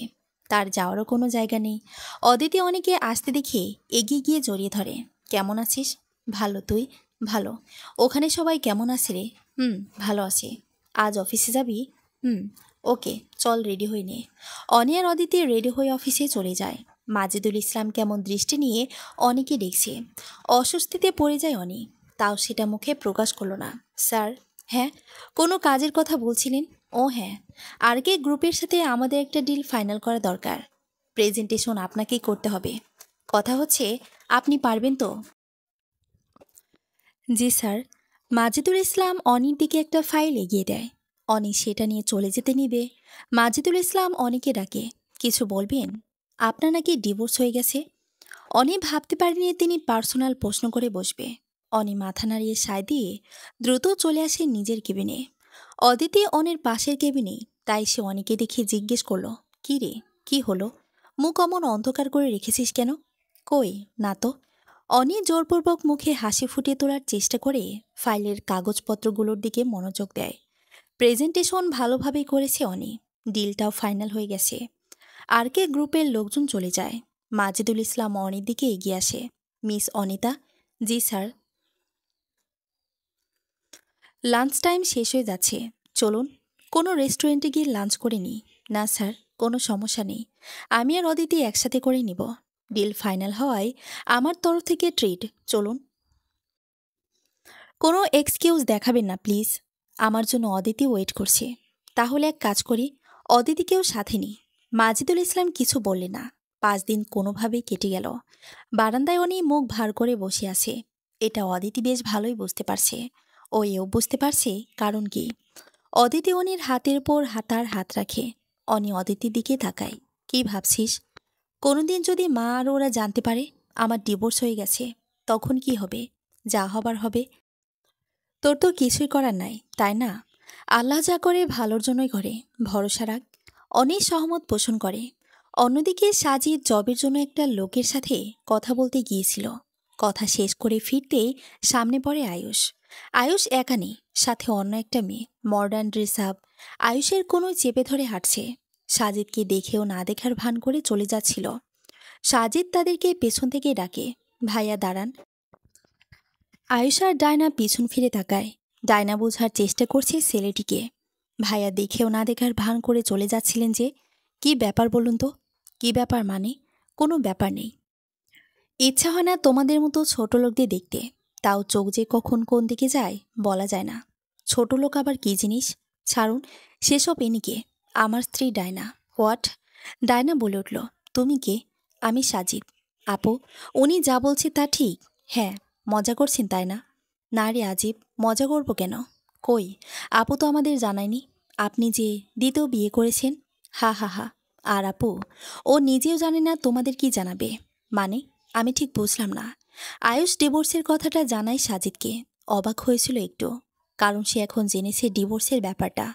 তার যাওয়ারও কোনো জায়গা নেই। অদিতি অনেকে আসতে দেখে এগিয়ে গিয়ে জড়িয়ে ধরে। কেমন আছিস? ভালো, তুই? ভালো। ওখানে সবাই কেমন আছে রে? ভালো আছে। আজ অফিসে যাবি? হুম। ওকে, চল রেডি হয়ে নে। অনিয়ার অদিতি রেডি হয়ে অফিসে চলে যায়। মাজেদুল ইসলাম কেমন দৃষ্টি নিয়ে অনিকে দেখছে। অস্বস্তিতে পড়ে যায় অনি, তাও সেটা মুখে প্রকাশ করলো না। স্যার? হ্যাঁ, কোনো কাজের কথা বলছিলেন? ও হ্যাঁ, আর কে গ্রুপের সাথে আমাদের একটা ডিল ফাইনাল করা দরকার। প্রেজেন্টেশন আপনাকেই করতে হবে। কথা হচ্ছে, আপনি পারবেন তো? জি স্যার। মাজেদুল ইসলাম অনির দিকে একটা ফাইল এগিয়ে দেয়। অনি সেটা নিয়ে চলে যেতে নিবে। মাজেদুল ইসলাম অনিকে ডাকে, কিছু বলবেন? আপনার নাকি ডিভোর্স হয়ে গেছে। অনি ভাবতে পারেনি তিনি পার্সোনাল প্রশ্ন করে বসবে। অনি মাথা নাড়িয়ে সায় দিয়ে দ্রুত চলে আসে নিজের কেবিনে। অদিতি অনির পাশের কেবিনে, তাই সে অনিকে দেখে জিজ্ঞেস করলো, কি রে, কি হলো? মুখ অমন অন্ধকার করে রেখেছিস কেন? কই, না তো। অনি জোরপূর্বক মুখে হাসি ফুটিয়ে তোলার চেষ্টা করে ফাইলের কাগজপত্রগুলোর দিকে মনোযোগ দেয়। প্রেজেন্টেশন ভালোভাবেই করেছে অনি। ডিলটাও ফাইনাল হয়ে গেছে। আর কে গ্রুপের লোকজন চলে যায়। মাজেদুল ইসলাম অনির দিকে এগিয়ে আসে। মিস অনিতা? জি স্যার। লাঞ্চ টাইম শেষ হয়ে যাচ্ছে, চলুন কোনো রেস্টুরেন্টে গিয়ে লাঞ্চ করে নিই। না স্যার, কোনো সমস্যা নেই। আমি আর অদিতি একসাথে করে নিব। ডিল ফাইনাল হওয়ায় আমার তরফ থেকে ট্রিট, চলুন। কোনো এক্সকিউজ দেখাবেন না প্লিজ। আমার জন্য অদিতি ওয়েট করছে। তাহলে এক কাজ করি, অদিতিকেও সাথে নিই। মাজেদুল ইসলাম কিছু বললে না। 5 দিন কোনোভাবেই কেটে গেল। বারান্দায় উনি মুখ ভার করে বসে আছে। এটা অদিতি বেশ ভালোই বুঝতে পারছে। ও এও বুঝতে পারছে কারণ কি। অদিতি অনির হাতের উপর তার হাত রাখে। অনি অদিতির দিকে তাকায়। কি ভাবছিস? কোনোদিন যদি মা আর ওরা জানতে পারে আমার ডিভোর্স হয়ে গেছে, তখন কি হবে? যা হবার হবে। তোর তো কিছুই করার নাই, তাই না? আল্লাহ যা করে ভালোর জন্যই করে, ভরসা রাখ। অনেক সহমত পোষণ করে। অন্যদিকে সাজিদ জবের জন্য একটা লোকের সাথে কথা বলতে গিয়েছিল। কথা শেষ করে ফিরতেই সামনে পড়ে আয়ুষ। আয়ুষ একা নেই, সাথে অন্য একটা মেয়ে, মডার্ন ড্রেস আপ। আয়ুষের কোনো চেপে ধরে হাঁটছে। সাজিদকে দেখেও না দেখার ভান করে চলে যাচ্ছিল। সাজিদ তাদেরকে পেছন থেকে ডাকে, ভাইয়া দাঁড়ান। আয়ুষ আর ডায়না পিছন ফিরে তাকায়। ডায়না বোঝার চেষ্টা করছে ছেলেটিকে। ভাইয়া দেখেও না দেখার ভান করে চলে যাচ্ছিলেন যে। কি ব্যাপার বলুন তো? কি ব্যাপার মানে? কোনো ব্যাপার নেই। ইচ্ছা হয় না তোমাদের মতো ছোট লোকদের দেখতে। তাও চোখ যে কখন কোন দিকে যায় বলা যায় না। ছোট লোক আবার কি জিনিস? ছাড়ুন সেসব। এনিকে আমার স্ত্রী ডায়না। হোয়াট? ডায়না বলে উঠল, তুমি কে? আমি সাজিদ। আপু, উনি যা বলছে তা ঠিক। হ্যাঁ, মজা করছেন তাই না? না রে আজিব, মজা করব কেন? কই, আপু তো আমাদের জানায়নি আপনি যে দ্বিতীয় বিয়ে করেছেন। হা হা হা। আর আপু, ও নিজেও জানে না তোমাদের কি জানাবে। মানে, আমি ঠিক বুঝলাম না। আয়ুষ ডিভোর্সের কথাটা জানাই সাজিদকে। অবাক হয়েছিল একটু, কারণ সে এখন জেনেছে ডিভোর্সের ব্যাপারটা।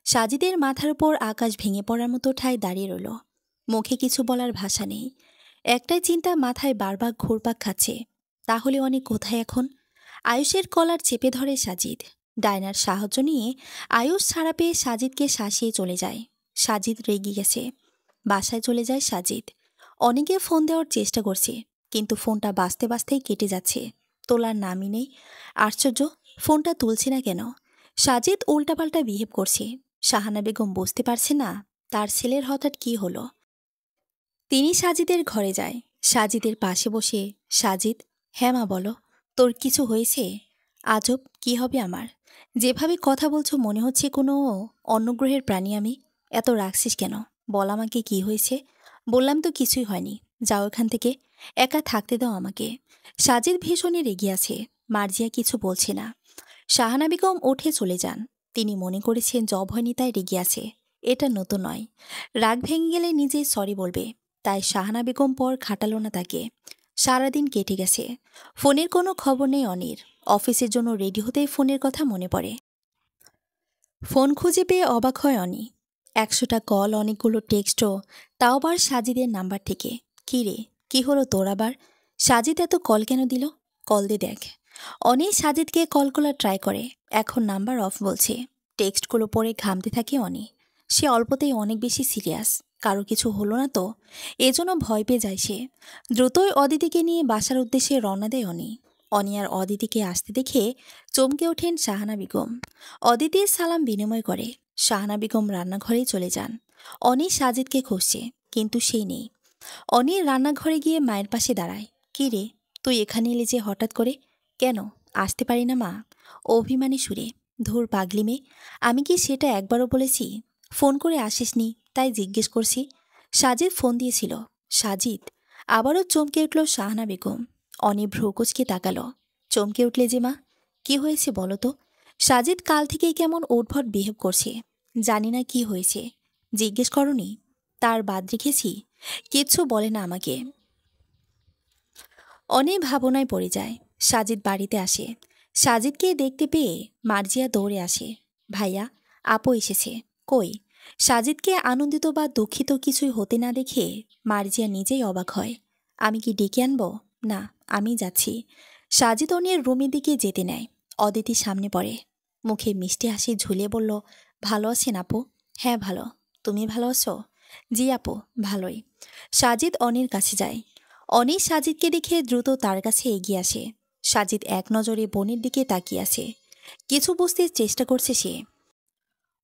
সাজিদের মাথার উপর আকাশ ভেঙে পড়ার মতো ঠায় দাঁড়িয়ে রইল। মুখে কিছু বলার ভাষা নেই। একটাই চিন্তা মাথায় বারবার ঘুরপাক খাচ্ছে, তাহলে অনেক কোথায় এখন? আয়ুষের কলার চেপে ধরে সাজিদ। ডায়নার সাহায্য নিয়ে আয়ুষ ছাড়া পেয়ে সাজিদকে শাসিয়ে চলে যায়। সাজিদ রেগে গেছে। বাসায় চলে যায় সাজিদ। অনেকে ফোন দেওয়ার চেষ্টা করছে, কিন্তু ফোনটা বাজতে বাজতেই কেটে যাচ্ছে, তোলার নামই নেই। আশ্চর্য, ফোনটা তুলছে না কেন? সাজিদ উল্টাপাল্টা বিহেভ করছে। শাহানা বেগম বুঝতে পারছে না তার ছেলের হঠাৎ কি হলো। তিনি সাজিদের ঘরে যায়। সাজিদের পাশে বসে, সাজিদ, হ্যাঁ মা বলো, তোর কিছু হয়েছে? আজব, কি হবে আমার? যেভাবে কথা বলছো মনে হচ্ছে কোনো অন্য গ্রহের প্রাণী আমি। এত রাখছিস কেন? বল আমাকে কি হয়েছে। বললাম তো কিছুই হয়নি, যাও এখান থেকে, একা থাকতে দাও আমাকে। সাজিদ ভীষণই রেগে আছে। মার্জিয়া কিছু বলছে না। শাহানা বেগম উঠে চলে যান। তিনি মনে করেছেন জব হয়নি তাই রেগে আছে। এটা নতুন নয়, রাগ ভেঙে গেলে নিজেই সরি বলবে। তাই শাহানা বেগম পর খাটালো না তাকে। সারাদিন কেটে গেছে। ফোনের কোনো খবর নেই অনির। অফিসের জন্য রেডি হতেই ফোনের কথা মনে পড়ে। ফোন খুঁজে পেয়ে অবাক হয় অনি। 100টা কল, অনেকগুলো টেক্সটও, তাও আবার সাজিদের নাম্বার থেকে। কী রে, কী হলো তোর আবার? সাজিদ এত কল কেন দিল? কল দে দেখ। অনি সাজিদকে কল করা ট্রাই করে। এখন নাম্বার অফ বলছে। টেক্সটগুলো পড়ে ঘামতে থাকে অনি। সে অল্পতেই অনেক বেশি সিরিয়াস। কারো কিছু হলো না তো? এজন্য ভয় পেয়ে যায় সে। দ্রুতই অদিতিকে নিয়ে বাসার উদ্দেশ্যে রওনা দেয় অনি। অনি আর অদিতিকে আসতে দেখে চমকে ওঠেন শাহানা বেগম। অদিতির সালাম বিনিময় করে। শাহানা বেগম রান্নাঘরেই চলে যান। অনি সাজিদকে খুঁজছে, কিন্তু সেই নেই। অনি রান্নাঘরে গিয়ে মায়ের পাশে দাঁড়ায়। কি রে, তুই এখানে এলে যে হঠাৎ করে? কেন আসতে পারি না মা? অভিমানী সুরে। ধুর পাগলি মেয়ে, আমি কি সেটা একবারও বলেছি? ফোন করে আসিসনি তাই জিজ্ঞেস করছি। সাজিদ ফোন দিয়েছিল। সাজিদ? আবারও চমকে উঠল শাহানা বেগম। অনি ভ্রুকুচকে তাকালো। চমকে উঠলে যে মা? কি হয়েছে বলো তো? সাজিদ কাল থেকেই কেমন উদ্ভট বিহেভ করছে। জানি না কি হয়েছে। জিজ্ঞেস করনি? তার বাদ রেখেছি? কিচ্ছু বলে না আমাকে। অনেক ভাবনায় পড়ে যায়। সাজিদ বাড়িতে আসে। সাজিদকে দেখতে পেয়ে মার্জিয়া দৌড়ে আসে। ভাইয়া, আপু এসেছে। কই? সাজিদকে আনন্দিত বা দুঃখিত কিছুই হতে না দেখে মার্জিয়া নিজেই অবাক হয়। আমি কি ডেকে আনবো? না, আমি যাচ্ছি। সাজিদ অনির রুমের দিকে যেতে নেয়। অদিতি সামনে পড়ে। মুখে মিষ্টি হাসি ঝুলিয়ে বলল, ভালো আছেন আপু? হ্যাঁ ভালো। তুমি ভালো আছো? জি আপু, ভালোই। সাজিদ অনির কাছে যায়। অনি সাজিদকে দেখে দ্রুত তার কাছে এগিয়ে আসে। সাজিদ এক নজরে বোনের দিকে তাকিয়ে আছে। কিছু বুঝতে চেষ্টা করছে সে।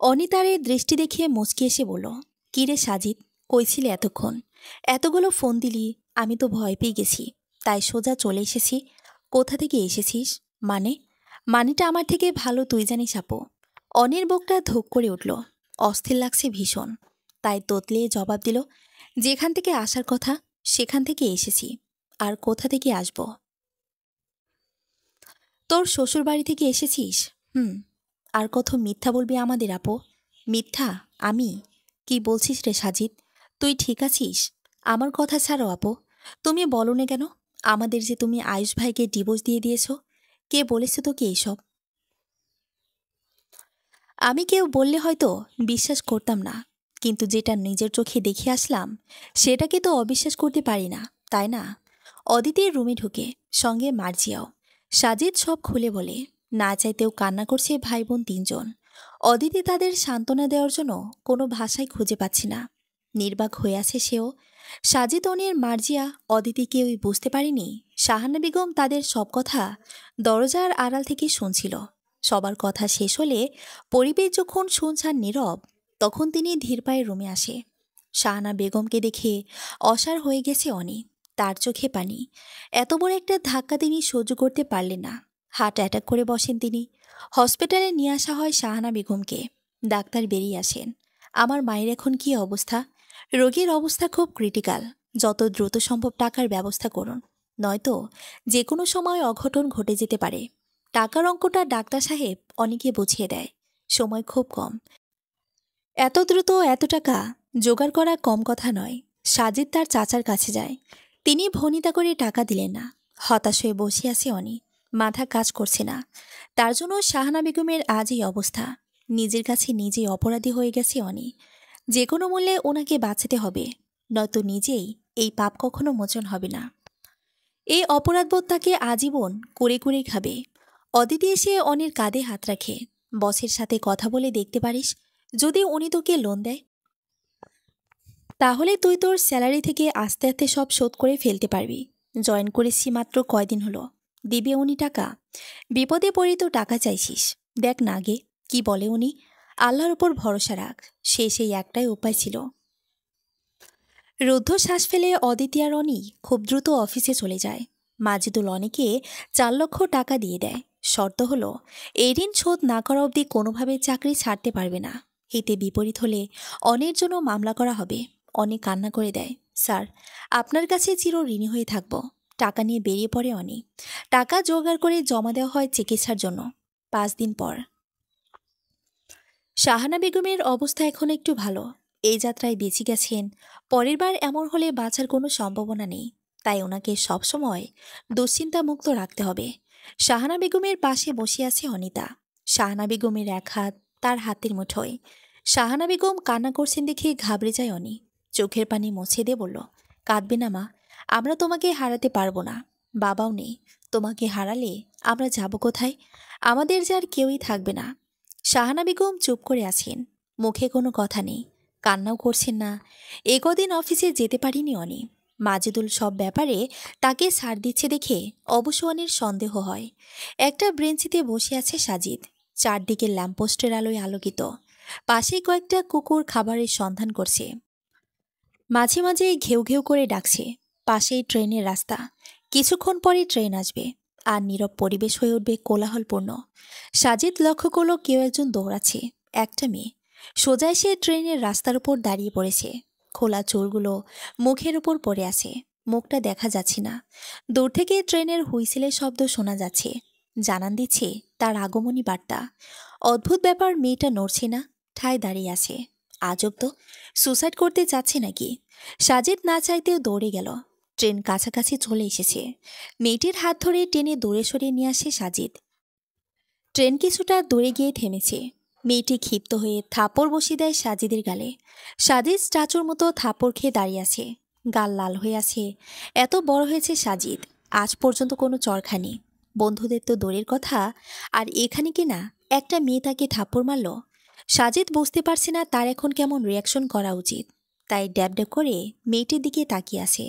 অনি তার এই দৃষ্টি দেখে মুচকি এসে বলল, কি রে সাজিদ, কই ছিলে এতক্ষণ? এতগুলো ফোন দিলি, আমি তো ভয় পেয়ে গেছি, তাই সোজা চলে এসেছি। কোথা থেকে এসেছিস? মানে? মানেটা আমার থেকে ভালো তুই জানিস আপু। অনির বুকটা ধুক করে উঠল। অস্থির লাগছে ভীষণ। তাই তোতলিয়ে জবাব দিল, যেখান থেকে আসার কথা সেখান থেকে এসেছি। আর কোথা থেকে আসব? তোর শ্বশুর বাড়ি থেকে এসেছিস? হুম। আর কত মিথ্যা বলবি আমাদের আপু? মিথ্যা? আমি? কি বলছিস রে সাজিদ? তুই ঠিক আছিস? আমার কথা ছাড়ো আপু। তুমি বলো না কেন আমাদের যে তুমি আয়ুষ ভাইকে ডিভোর্স দিয়ে দিয়েছ? কে বলেছে তোকে এইসব? আমি কেউ বললে হয়তো বিশ্বাস করতাম না, কিন্তু যেটা নিজের চোখে দেখে আসলাম সেটাকে তো অবিশ্বাস করতে পারি না, তাই না? অদিতির রুমে ঢুকে, সঙ্গে মার্জিয়াও। সাজিদ সব খুলে বলে। না চাইতেও কান্না করছে ভাই বোন তিনজন। অদিতি তাদের সান্ত্বনা দেওয়ার জন্য কোনো ভাষাই খুঁজে পাচ্ছে না। নির্বাক হয়ে আছে সেও। সাজিদ অনির মার্জিয়া অদিতি কেউই বুঝতে পারেনি শাহানা বেগম তাদের সব কথা দরজার আড়াল থেকে শুনছিল। সবার কথা শেষ হলে পরিবেশ যখন শুনছান নীরব, তখন তিনি ধীর পায়ে রুমে আসে। শাহানা বেগমকে দেখে অসাড় হয়ে গেছে অনি। তার চোখে পানি। এত বড় একটা ধাক্কা তিনি সহ্য করতে পারলেন না। হার্ট অ্যাটাক করে বসেন তিনি। হসপিটালে নিয়ে আসা হয় শাহানা বেগমকে। ডাক্তার বেরিয়ে আসেন। আমার মায়ের এখন কি অবস্থা? রোগীর অবস্থা খুব ক্রিটিক্যাল। যত দ্রুত সম্ভব টাকার ব্যবস্থা করুন, নয়তো যে কোনো সময় অঘটন ঘটে যেতে পারে। টাকার অঙ্কটা ডাক্তার সাহেব অনেকে বুঝিয়ে দেয়। সময় খুব কম। এত দ্রুত এত টাকা জোগাড় করা কম কথা নয়। সাজিদ তার চাচার কাছে যায়। তিনি ভনিতা করে টাকা দিলেন না। হতাশ হয়ে বসে আছে অনি। মাথা কাজ করছে না। তার জন্য শাহানা বেগমের আজ এই অবস্থা। নিজের কাছে নিজেই অপরাধী হয়ে গেছে অনি। যে কোনো মূল্যে ওনাকে বাঁচাতে হবে, নয়তো নিজেই এই পাপ কখনো মোচন হবে না। এই অপরাধবোধ তাকে আজীবন কুরে কুরে খাবে। অদিতি এসে অনির কাঁধে হাত রাখে। বসের সাথে কথা বলে দেখতে পারিস, যদি উনি তোকে লোন দেয় তাহলে তুই তোর স্যালারি থেকে আস্তে আস্তে সব শোধ করে ফেলতে পারবি। জয়েন করেছি মাত্র কয়দিন হলো, দিবে উনি টাকা? বিপদে পড়ে তো টাকা চাইছিস। দেখ না গে কি বলে উনি, আল্লাহর উপর ভরসা রাখ, সে সেই একটাই উপায় ছিল। রুদ্ধশ্বাস ফেলে অদিতি আর অনি খুব দ্রুত অফিসে চলে যায়। মাজিদুল অনিকে 4 লক্ষ টাকা দিয়ে দেয়। শর্ত হলো এই ঋণ শোধ না করা অবধি কোনোভাবে চাকরি ছাড়তে পারবে না। এতে বিপরীত হলে অনির জন্য মামলা করা হবে। অনি কান্না করে দেয়, স্যার আপনার কাছে চির ঋণী হয়ে থাকব। টাকা নিয়ে বেরিয়ে পড়ে অনি। টাকা জোগাড় করে জমা দেওয়া হয় চিকিৎসার জন্য। 5 দিন পর শাহানা বেগমের অবস্থা এখন একটু ভালো। এই যাত্রায় বেঁচে গেছেন। পরের বার এমন হলে বাঁচার কোনো সম্ভাবনা নেই। তাই ওনাকে সবসময় দুশ্চিন্তা মুক্ত রাখতে হবে। শাহানা বেগমের পাশে বসে আছে অনিতা। শাহানা বেগমের এক হাত তার হাতের মুঠোয়। শাহানা বেগম কান্না করছেন দেখে ঘাবড়ে যায় অনি। চোখের পানি মুছে দিয়ে বলল, কাঁদবে না মা, আমরা তোমাকে হারাতে পারবো না। বাবাও নেই, তোমাকে হারালে আমরা যাব কোথায়? আমাদের যার কেউই থাকবে না। শাহানা বেগম চুপ করে আছেন, মুখে কোনো কথা নেই, কান্নাও করছেন না। কদিন অফিসে যেতে পারিনি অনি। মাজিদুল সব ব্যাপারে তাকে ছাড় দিচ্ছে দেখে অবশ্য অনির সন্দেহ হয়। একটা ব্রেঞ্চিতে বসে আছে সাজিদ, চারদিকে ল্যাম্পপোস্টের আলোয় আলোকিত। পাশে কয়েকটা কুকুর খাবারের সন্ধান করছে, মাঝে মাঝে ঘেউ ঘেউ করে ডাকছে। পাশেই ট্রেনের রাস্তা, কিছুক্ষণ পরে ট্রেন আসবে আর নীরব পরিবেশ হয়ে উঠবে কোলাহলপূর্ণ। সাজিদ লক্ষ্য করলো কেউ একজন দৌড়াচ্ছে, একটা মেয়ে। সোজা এসে ট্রেনের রাস্তার উপর দাঁড়িয়ে পড়েছে। খোলা চুলগুলো মুখের উপর পড়ে আছে, মুখটা দেখা যাচ্ছে না। দূর থেকে ট্রেনের হুইসেলের শব্দ শোনা যাচ্ছে, জানান দিচ্ছে তার আগমনী বার্তা। অদ্ভুত ব্যাপার, মেয়েটা নড়ছে না, ঠায় দাঁড়িয়ে আছে। আজব তো, সুসাইড করতে চাচ্ছে নাকি? সাজিদ না চাইতেও দৌড়ে গেল। ট্রেন কাছাকাছি চলে এসেছে। মেয়েটির হাত ধরে টেনে দূরে সরিয়ে নিয়ে আসে সাজিদ। ট্রেন কিছুটা দূরে গিয়ে থেমেছে। মেয়েটি ক্ষিপ্ত হয়ে থাপড় বসিয়ে দেয় সাজিদের গালে। সাজিদ স্ট্যাচুর মতো থাপড় খেয়ে দাঁড়িয়ে আছে, গাল লাল হয়ে আছে। এত বড় হয়েছে সাজিদ, আজ পর্যন্ত কোনো চরখানি। বন্ধুদের তো দূরের কথা, আর এখানে কিনা একটা মেয়ে তাকে থাপ্পড় মারল। সাজিদ বুঝতে পারছে না তার এখন কেমন রিয়াকশন করা উচিত, তাই ড্যাব ড্যাব করে মেয়েটির দিকে তাকিয়ে আছে।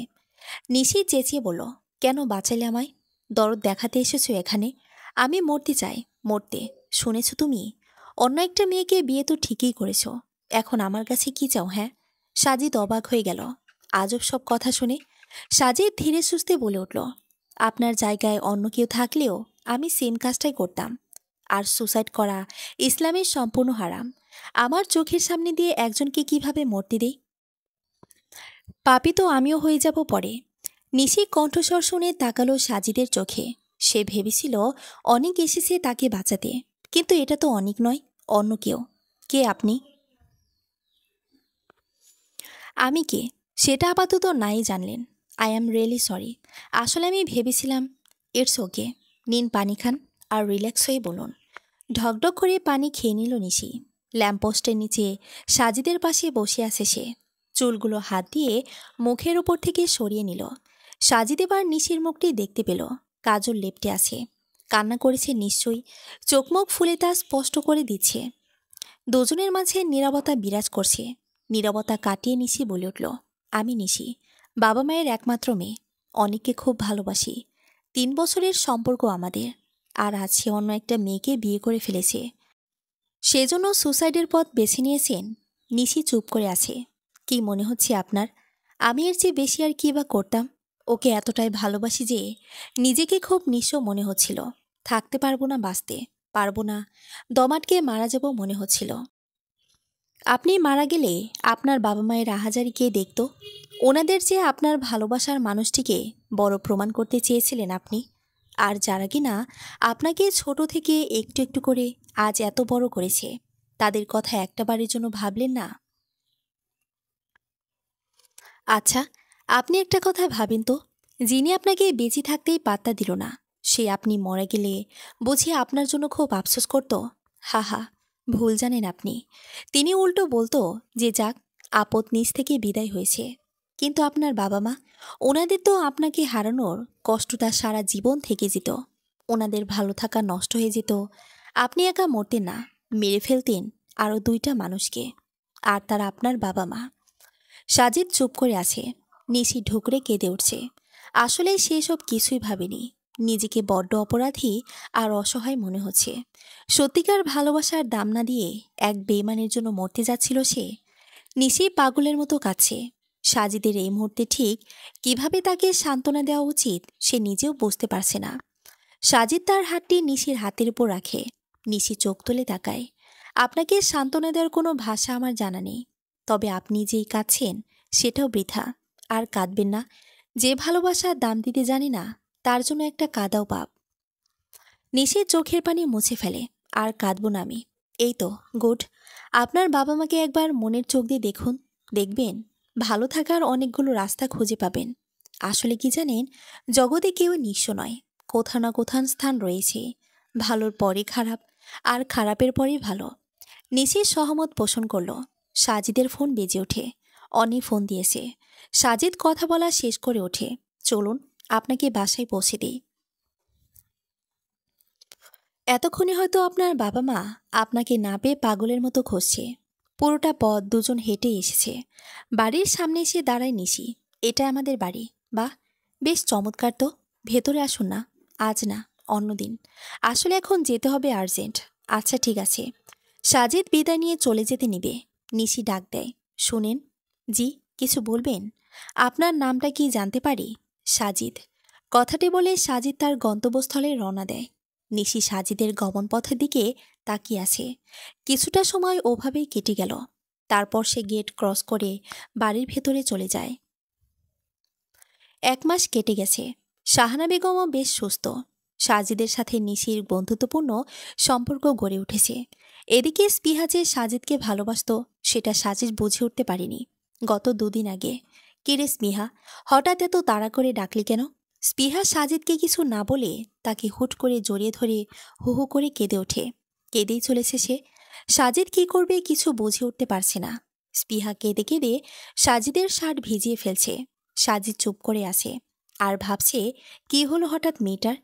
নিশি চেঁচিয়ে বলল, কেন বাঁচালে আমায়? দরদ দেখাতে এসেছো এখানে? আমি মরতে চাই, মরতে। শুনেছ তুমি? অন্য একটা মেয়েকে বিয়ে তো ঠিকই করেছ, এখন আমার কাছে কি চাও? হ্যাঁ? সাজিদ অবাক হয়ে গেল আজব সব কথা শুনে। সাজিদ ধীরে সুস্থে বলে উঠল, আপনার জায়গায় অন্য কেউ থাকলেও আমি সেম কাজটাই করতাম। আর সুসাইড করা ইসলামের সম্পূর্ণ হারাম। আমার চোখের সামনে দিয়ে একজনকে কিভাবে মরতে দেই? পাপী তো আমিও হয়ে যাব পরে। নিশি কণ্ঠস্বর শুনে তাকালো সাজিদের চোখে। সে ভেবেছিল অনেক এসেছে তাকে বাঁচাতে, কিন্তু এটা তো অনেক নয়, অন্য কেউ। কে আপনি? আমি কে সেটা আপাতত নাই জানলেন। I am really sorry. আসলে আমি ভেবেছিলাম। ইটস ওকে, নিন পানি খান আর রিল্যাক্স হয়ে বলুন। ঢকঢক করে পানি খেয়ে নিল নিশি। ল্যাম্পপোস্টের নিচে সাজিদের পাশে বসে আছে সে। চুলগুলো হাত দিয়ে মুখের ওপর থেকে সরিয়ে নিল। সাজিদ এবার নিশির মুখটি দেখতে পেল, কাজল লেপটে আছে। কান্না করেছে নিশ্চয়ই, চোখ মুখ ফুলে তা স্পষ্ট করে দিচ্ছে। দুজনের মাঝে নীরবতা বিরাজ করছে। নীরবতা কাটিয়ে নিশি বলে উঠল, আমি নিশি, বাবা মায়ের একমাত্র মেয়ে। অনেককে খুব ভালোবাসি। 3 বছরের সম্পর্ক আমাদের। আর আজ সে অন্য একটা মেয়েকে বিয়ে করে ফেলেছে, সেজন্য সুসাইডের পথ বেছে নিয়েছেন। নিশি চুপ করে আছে। কি মনে হচ্ছে আপনার? আমি এর চেয়ে বেশি আর কি বা করতাম? ওকে এতটাই ভালোবাসি যে নিজেকে খুব নিঃস্ব মনে হচ্ছিল। থাকতে পারবো না, বাঁচতে পারবো না, দমাটকে মারা যাব মনে হচ্ছিল। আপনি মারা গেলে আপনার বাবা মায়ের আহাজারি কে দেখত? ওনাদের চেয়ে আপনার ভালোবাসার মানুষটিকে বড় প্রমাণ করতে চেয়েছিলেন আপনি। আর যারা কিনা আপনাকে ছোট থেকে একটু একটু করে আজ এত বড় করেছে, তাদের কথা একটাবারের জন্য ভাবলেন না? আচ্ছা, আপনি একটা কথা ভাবেন তো, যিনি আপনাকে বেঁচে থাকতেই পাত্তা দিল না, সে আপনি মরে গেলে বুঝি আপনার জন্য খুব আফসোস করত? হা হা, ভুল জানেন আপনি। তিনি উল্টো বলতো যে যাক, আপদ নিজ থেকে বিদায় হয়েছে। কিন্তু আপনার বাবা মা, ওনাদের তো আপনাকে হারানোর কষ্টটা সারা জীবন থেকে যেত। ওনাদের ভালো থাকা নষ্ট হয়ে যেত। আপনি একা মরতেন না, মেরে ফেলতেন আরও 2টা মানুষকে। আর তারা আপনার বাবা মা। সাজিদ চুপ করে আছে। নিশি ঢুকরে কেঁদে উঠছে। আসলে সে সব কিছুই ভাবেনি। নিজেকে বড্ড অপরাধী আর অসহায় মনে হচ্ছে। সত্যিকার ভালোবাসার দাম না দিয়ে এক বেইমানের জন্য মরতে যাচ্ছিল সে। নিশি পাগলের মতো কাঁদছে। সাজিদের এই মুহূর্তে ঠিক কিভাবে তাকে সান্ত্বনা দেওয়া উচিত সে নিজেও বুঝতে পারছে না। সাজিদ তার হাতটি নিশির হাতের উপর রাখে। নিশি চোখ তুলে তাকায়। আপনাকে সান্ত্বনা দেওয়ার কোনো ভাষা আমার জানা নেই। তবে আপনি যেই কাঁদছেন সেটাও বৃথা। আর কাঁদবেন না। যে ভালোবাসার দাম দিতে জানে না তার জন্য একটা কাদাও পাপ। নিশির চোখের পানি মুছে ফেলে। আর কাঁদব না আমি। এই তো গুড। আপনার বাবা মাকে একবার মনের চোখ দিয়ে দেখুন। দেখবেন ভালো থাকার অনেকগুলো রাস্তা খুঁজে পাবেন। আসলে কি জানেন, জগতে কেউ নিঃস্ব নয়। কোথাও না কোথাও স্থান রয়েছে। ভালোর পরে খারাপ, আর খারাপের পরেই ভালো। নিশির সহমত পোষণ করল। সাজিদের ফোন বেজে ওঠে। অনি ফোন দিয়েছে। সাজিদ কথা বলা শেষ করে ওঠে। চলুন আপনাকে বাসায় পৌঁছে দিই। এতক্ষণে হয়তো আপনার বাবা মা আপনাকে না পেয়ে পাগলের মতো খুঁজছে। পুরোটা পথ দুজন হেঁটে এসেছে। বাড়ির সামনে এসে দাঁড়ায় নিশি। এটা আমাদের বাড়ি। বাহ, বেশ চমৎকার তো। ভেতরে আসুন না। আজ না, অন্যদিন। আসলে এখন যেতে হবে আর্জেন্ট। আচ্ছা ঠিক আছে। সাজিদ বিদায় নিয়ে চলে যেতে নিবে। নিশি ডাক দেয়, শুনেন। জি, কিছু বলবেন? আপনার নামটা কি জানতে পারি? সাজিদ। কথাটি বলে সাজিদ তার গন্তব্যস্থলে রওনা দেয়। নিশি সাজিদের গমনপথের দিকে তাকিয়ে আছে। কিছুটা সময় ওভাবেই কেটে গেল। তারপর সে গেট ক্রস করে বাড়ির ভেতরে চলে যায়। 1 মাস কেটে গেছে। শাহানা বেগমও বেশ সুস্থ। সাজিদের সাথে নিশির বন্ধুত্বপূর্ণ সম্পর্ক গড়ে উঠেছে। এদিকে স্পৃহা যে সাজিদকে ভালোবাসত সেটা সাজিদ বুঝে উঠতে পারেনি। গত 2 দিন আগে। কিরে স্পৃহা, হঠাৎ এত তাড়া করে ডাকলি কেন? স্পৃহা সাজিদকে কিছু না বলে তাকে হুট করে জড়িয়ে ধরে হু হু করে কেঁদে ওঠে। কেঁদেই চলেছে সে। সাজিদ কি করবে কিছু বুঝে উঠতে পারছে না। স্পৃহা কেঁদে কেঁদে সাজিদের শার্ট ভিজিয়ে ফেলছে। সাজিদ চুপ করে আছে আর ভাবছে কি হলো হঠাৎ মেয়েটার।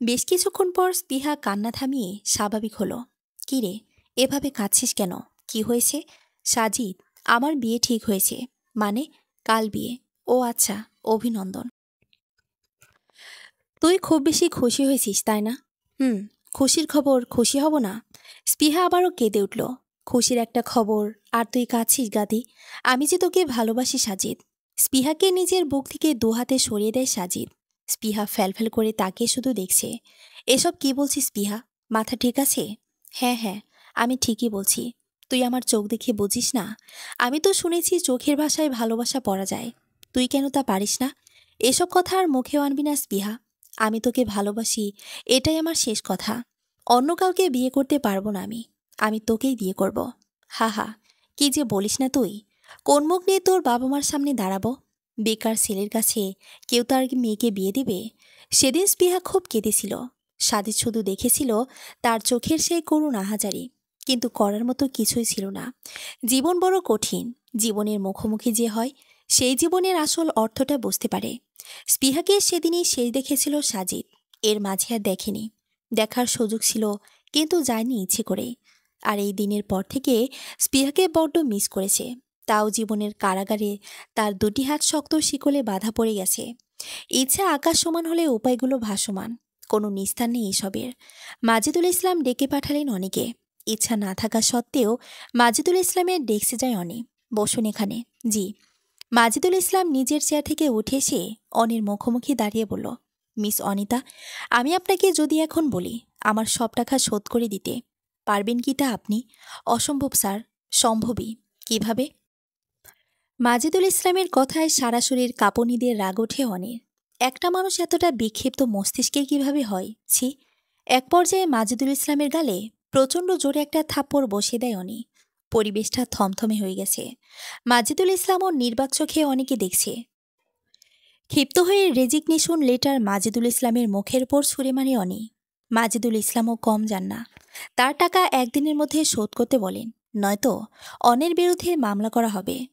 বেশ কিছুক্ষণ পর স্পৃহা কান্না থামিয়ে স্বাভাবিক হলো। কি রে, এভাবে কাঁদছিস কেন? কি হয়েছে? সাজিদ, আমার বিয়ে ঠিক হয়েছে। মানে? কাল বিয়ে? ও আচ্ছা, অভিনন্দন। তুই খুব বেশি খুশি হয়েছিস তাই না? হুম, খুশির খবর খুশি হব না? স্পৃহা আবারও কেঁদে উঠল। খুশির একটা খবর আর তুই কাঁদছিস গাদি? আমি যে তোকে ভালোবাসি সাজিদ। স্পৃহাকে নিজের বুক থেকে 2 হাতে সরিয়ে দেয় সাজিদ। স্পৃহা ফ্যালফ্যাল করে তাকে শুধু দেখছে। এসব কি বলছিস স্পৃহা? মাথা ঠিক আছে? হ্যাঁ হ্যাঁ, আমি ঠিকই বলছি। তুই আমার চোখ দেখে বুঝিস না? আমি তো শুনেছি চোখের ভাষায় ভালোবাসা পড়া যায়। তুই কেন তা পারিস না? এসব কথা আর মুখেও আনবি না স্পৃহা। আমি তোকে ভালোবাসি, এটাই আমার শেষ কথা। অন্য কাউকে বিয়ে করতে পারবো না আমি। আমি তোকেই বিয়ে করব। হা হা, কি যে বলিস না তুই। কোন মুখ নিয়ে তোর বাবা মার সামনে দাঁড়াবো? বেকার ছেলের কাছে কেউ তার মেয়েকে বিয়ে দিবে? সেদিন স্পৃহা খুব কেঁদেছিল। সাজিদ শুধু দেখেছিল তার চোখের সেই করুণ আহাজারি। কিন্তু করার মতো কিছুই ছিল না। জীবন বড় কঠিন। জীবনের মুখোমুখি যে হয় সেই জীবনের আসল অর্থটা বুঝতে পারে। স্পৃহাকে সেদিনই শেষ দেখেছিল সাজিদ। এর মাঝে আর দেখেনি। দেখার সুযোগ ছিল কিন্তু যায়নি ইচ্ছে করে। আর এই দিনের পর থেকে স্পৃহাকে বড্ড মিস করেছে। তাও জীবনের কারাগারে তার 2টি হাত শক্ত শিকলে বাঁধা পড়ে গেছে। ইচ্ছা আকাশ সমান হলে উপায়গুলো ভাসমান। কোনো নিস্তার নেই এসবের। মাজিদুল ইসলাম ডেকে পাঠালেন অনেকে। ইচ্ছা না থাকা সত্ত্বেও মাজিদুল ইসলামের ডেস্কে যায় অনি। বসুন এখানে। জি। মাজিদুল ইসলাম নিজের চেয়ার থেকে উঠে এসে অনির মুখোমুখি দাঁড়িয়ে বলল, মিস অনিতা, আমি আপনাকে যদি এখন বলি আমার সব টাকা শোধ করে দিতে পারবেন কি তা আপনি? অসম্ভব স্যার। সম্ভবই। কিভাবে? মাজিদুল ইসলামের কথায় সারা শরীর কাঁপুনি দিয়ে রাগ ওঠে অনির। একটা মানুষ এতটা বিক্ষিপ্ত মস্তিষ্কে কিভাবে হয়? ছি। এক পর্যায়ে মাজিদুল ইসলামের গালে প্রচণ্ড জোরে একটা থাপ্পড় বসিয়ে দেয় অনি। পরিবেশটা থমথমে হয়ে গেছে। মাজিদুল ইসলামও নির্বাক চোখে অনেকে দেখছে। ক্ষিপ্ত হয়ে রেজিগনেশন লেটার মাজিদুল ইসলামের মুখের উপর ছুঁড়ে মারে অনি। মাজিদুল ইসলামও কম যান না। তার টাকা একদিনের মধ্যে শোধ করতে বলেন, নয়তো অনের বিরুদ্ধে মামলা করা হবে।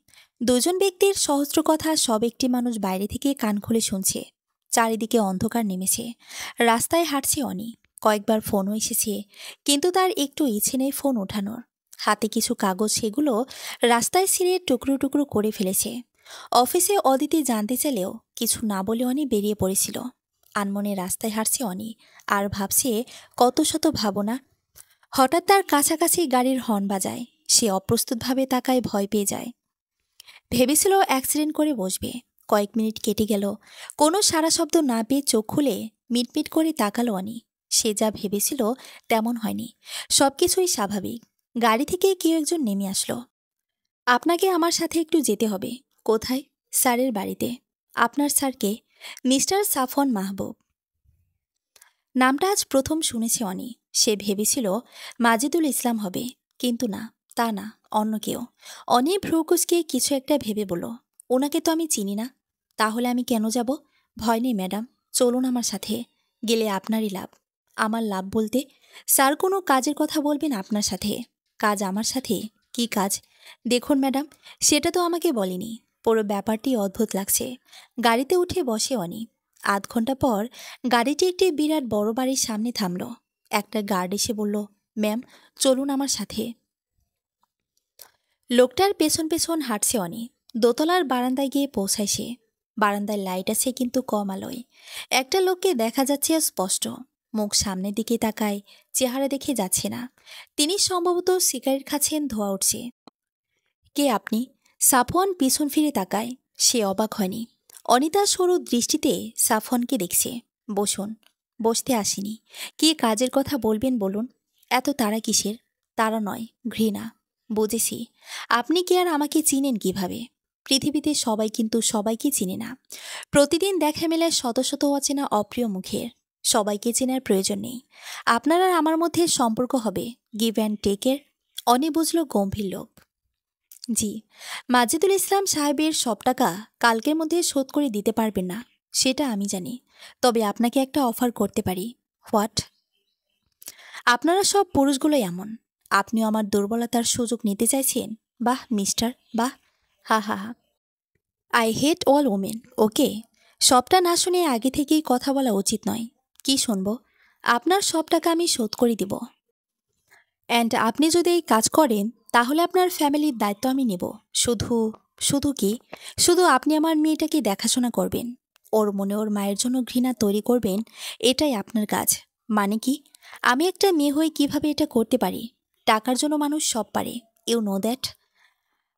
দুজন ব্যক্তির সহস্র কথা সব একটি মানুষ বাইরে থেকে কান খুলে শুনছে। চারিদিকে অন্ধকার নেমেছে। রাস্তায় হাঁটছে অনি। কয়েকবার ফোনও এসেছে, কিন্তু তার একটু ইচ্ছে নেই ফোন ওঠানোর। হাতে কিছু কাগজ, সেগুলো রাস্তায় ছিঁড়ে টুকরো টুকরো করে ফেলেছে। অফিসে অদিতি জানতে চাইলেও কিছু না বলে অনি বেরিয়ে পড়েছিল। আনমনে রাস্তায় হাঁটছে অনি, আর ভাবছে কত শত ভাবনা। হঠাৎ তার কাছাকাছি গাড়ির হর্ন বাজায়। সে অপ্রস্তুতভাবে তাকায়, ভয় পেয়ে যায়। ভেবেছিল অ্যাক্সিডেন্ট করে বসবে। কয়েক মিনিট কেটে গেল, কোনো সারা শব্দ না পেয়ে চোখ খুলে মিটমিট করে তাকালো অনি। সে যা ভেবেছিল তেমন হয়নি। সবকিছুই স্বাভাবিক। গাড়ি থেকে কেউ একজন নেমে আসলো। আপনাকে আমার সাথে একটু যেতে হবে। কোথায়? স্যারের বাড়িতে। আপনার স্যারকে? মিস্টার সাফন মাহবুব। নামটা আজ প্রথম শুনেছে অনি। সে ভেবেছিল মাজিদুল ইসলাম হবে, কিন্তু না, তা না, অন্য কেউ। অনি ভ্রুকুচকে কিছু একটা ভেবে বলল, ওনাকে তো আমি চিনি না। তাহলে আমি কেন যাব? ভয় নেই ম্যাডাম, চলুন আমার সাথে। গেলে আপনারই লাভ। আমার লাভ বলতে? স্যার কোনো কাজের কথা বলবেন আপনার সাথে। কাজ আমার সাথে? কি কাজ? দেখুন ম্যাডাম, সেটা তো আমাকে বলেনি। পুরো ব্যাপারটি অদ্ভুত লাগছে। গাড়িতে উঠে বসে অনি। আধ ঘন্টা পর গাড়িটি একটি বিরাট বড় বাড়ির সামনে থামল। একটা গার্ড এসে বলল, ম্যাম, চলুন আমার সাথে। লোকটার পেছন পেছন হাঁটছে অনি। দোতলার বারান্দায় গিয়ে পৌঁছায় সে। বারান্দায় লাইট আছে, কিন্তু কম আলোয়। একটা লোককে দেখা যাচ্ছে স্পষ্ট। মুখ সামনের দিকে তাকায়, চেহারা দেখে যাচ্ছে না। তিনি সম্ভবত সিগারেট খাচ্ছেন, ধোঁয়া উঠছে। কে আপনি? সাফওয়ান পিছন ফিরে তাকায়। সে অবাক হয়নি। অনিতা সরু দৃষ্টিতে সাফওয়ানকে দেখছে। বসুন। বসতে আসেনি। কি কাজের কথা বলবেন বলুন। এত তাড়া কিসের? তাড়া নয়, ঘৃণা। বুঝেছি। আপনি কি আর আমাকে চিনেন কিভাবে? পৃথিবীতে সবাই কিন্তু সবাইকে চিনে না। প্রতিদিন দেখা মেলে শত শত অচেনা অপ্রিয় মুখের। সবাইকে চেনার প্রয়োজন নেই। আপনার আর আমার মধ্যে সম্পর্ক হবে গিভ অ্যান্ড টেকের। অনি বুঝল গম্ভীর লোক। জি, মাজিদুল ইসলাম সাহেবের সব টাকা কালকের মধ্যে শোধ করে দিতে পারবেন না, সেটা আমি জানি। তবে আপনাকে একটা অফার করতে পারি। হোয়াট? আপনারা সব পুরুষগুলোই এমন। আপনিও আমার দুর্বলতার সুযোগ নিতে চাইছেন? বাহ মিস্টার, বাহ। হা হা হা। I hate all women. Okay, সবটা না শুনে আগে থেকেই কথা বলা উচিত নয়। কি শুনবো? আপনার সব টাকা আমি শোধ করে দিব। অ্যান্ড আপনি যদি এই কাজ করেন, তাহলে আপনার ফ্যামিলির দায়িত্ব আমি নেব। শুধু শুধু কি? শুধু আপনি আমার মেয়েটাকে দেখাশোনা করবেন। ওর মনে ওর মায়ের জন্য ঘৃণা তৈরি করবেন। এটাই আপনার কাজ। মানে কি? আমি একটা মেয়ে হয়ে কিভাবে এটা করতে পারি? টাকার জন্য মানুষ সব পারে, ইউ নো দ্যাট।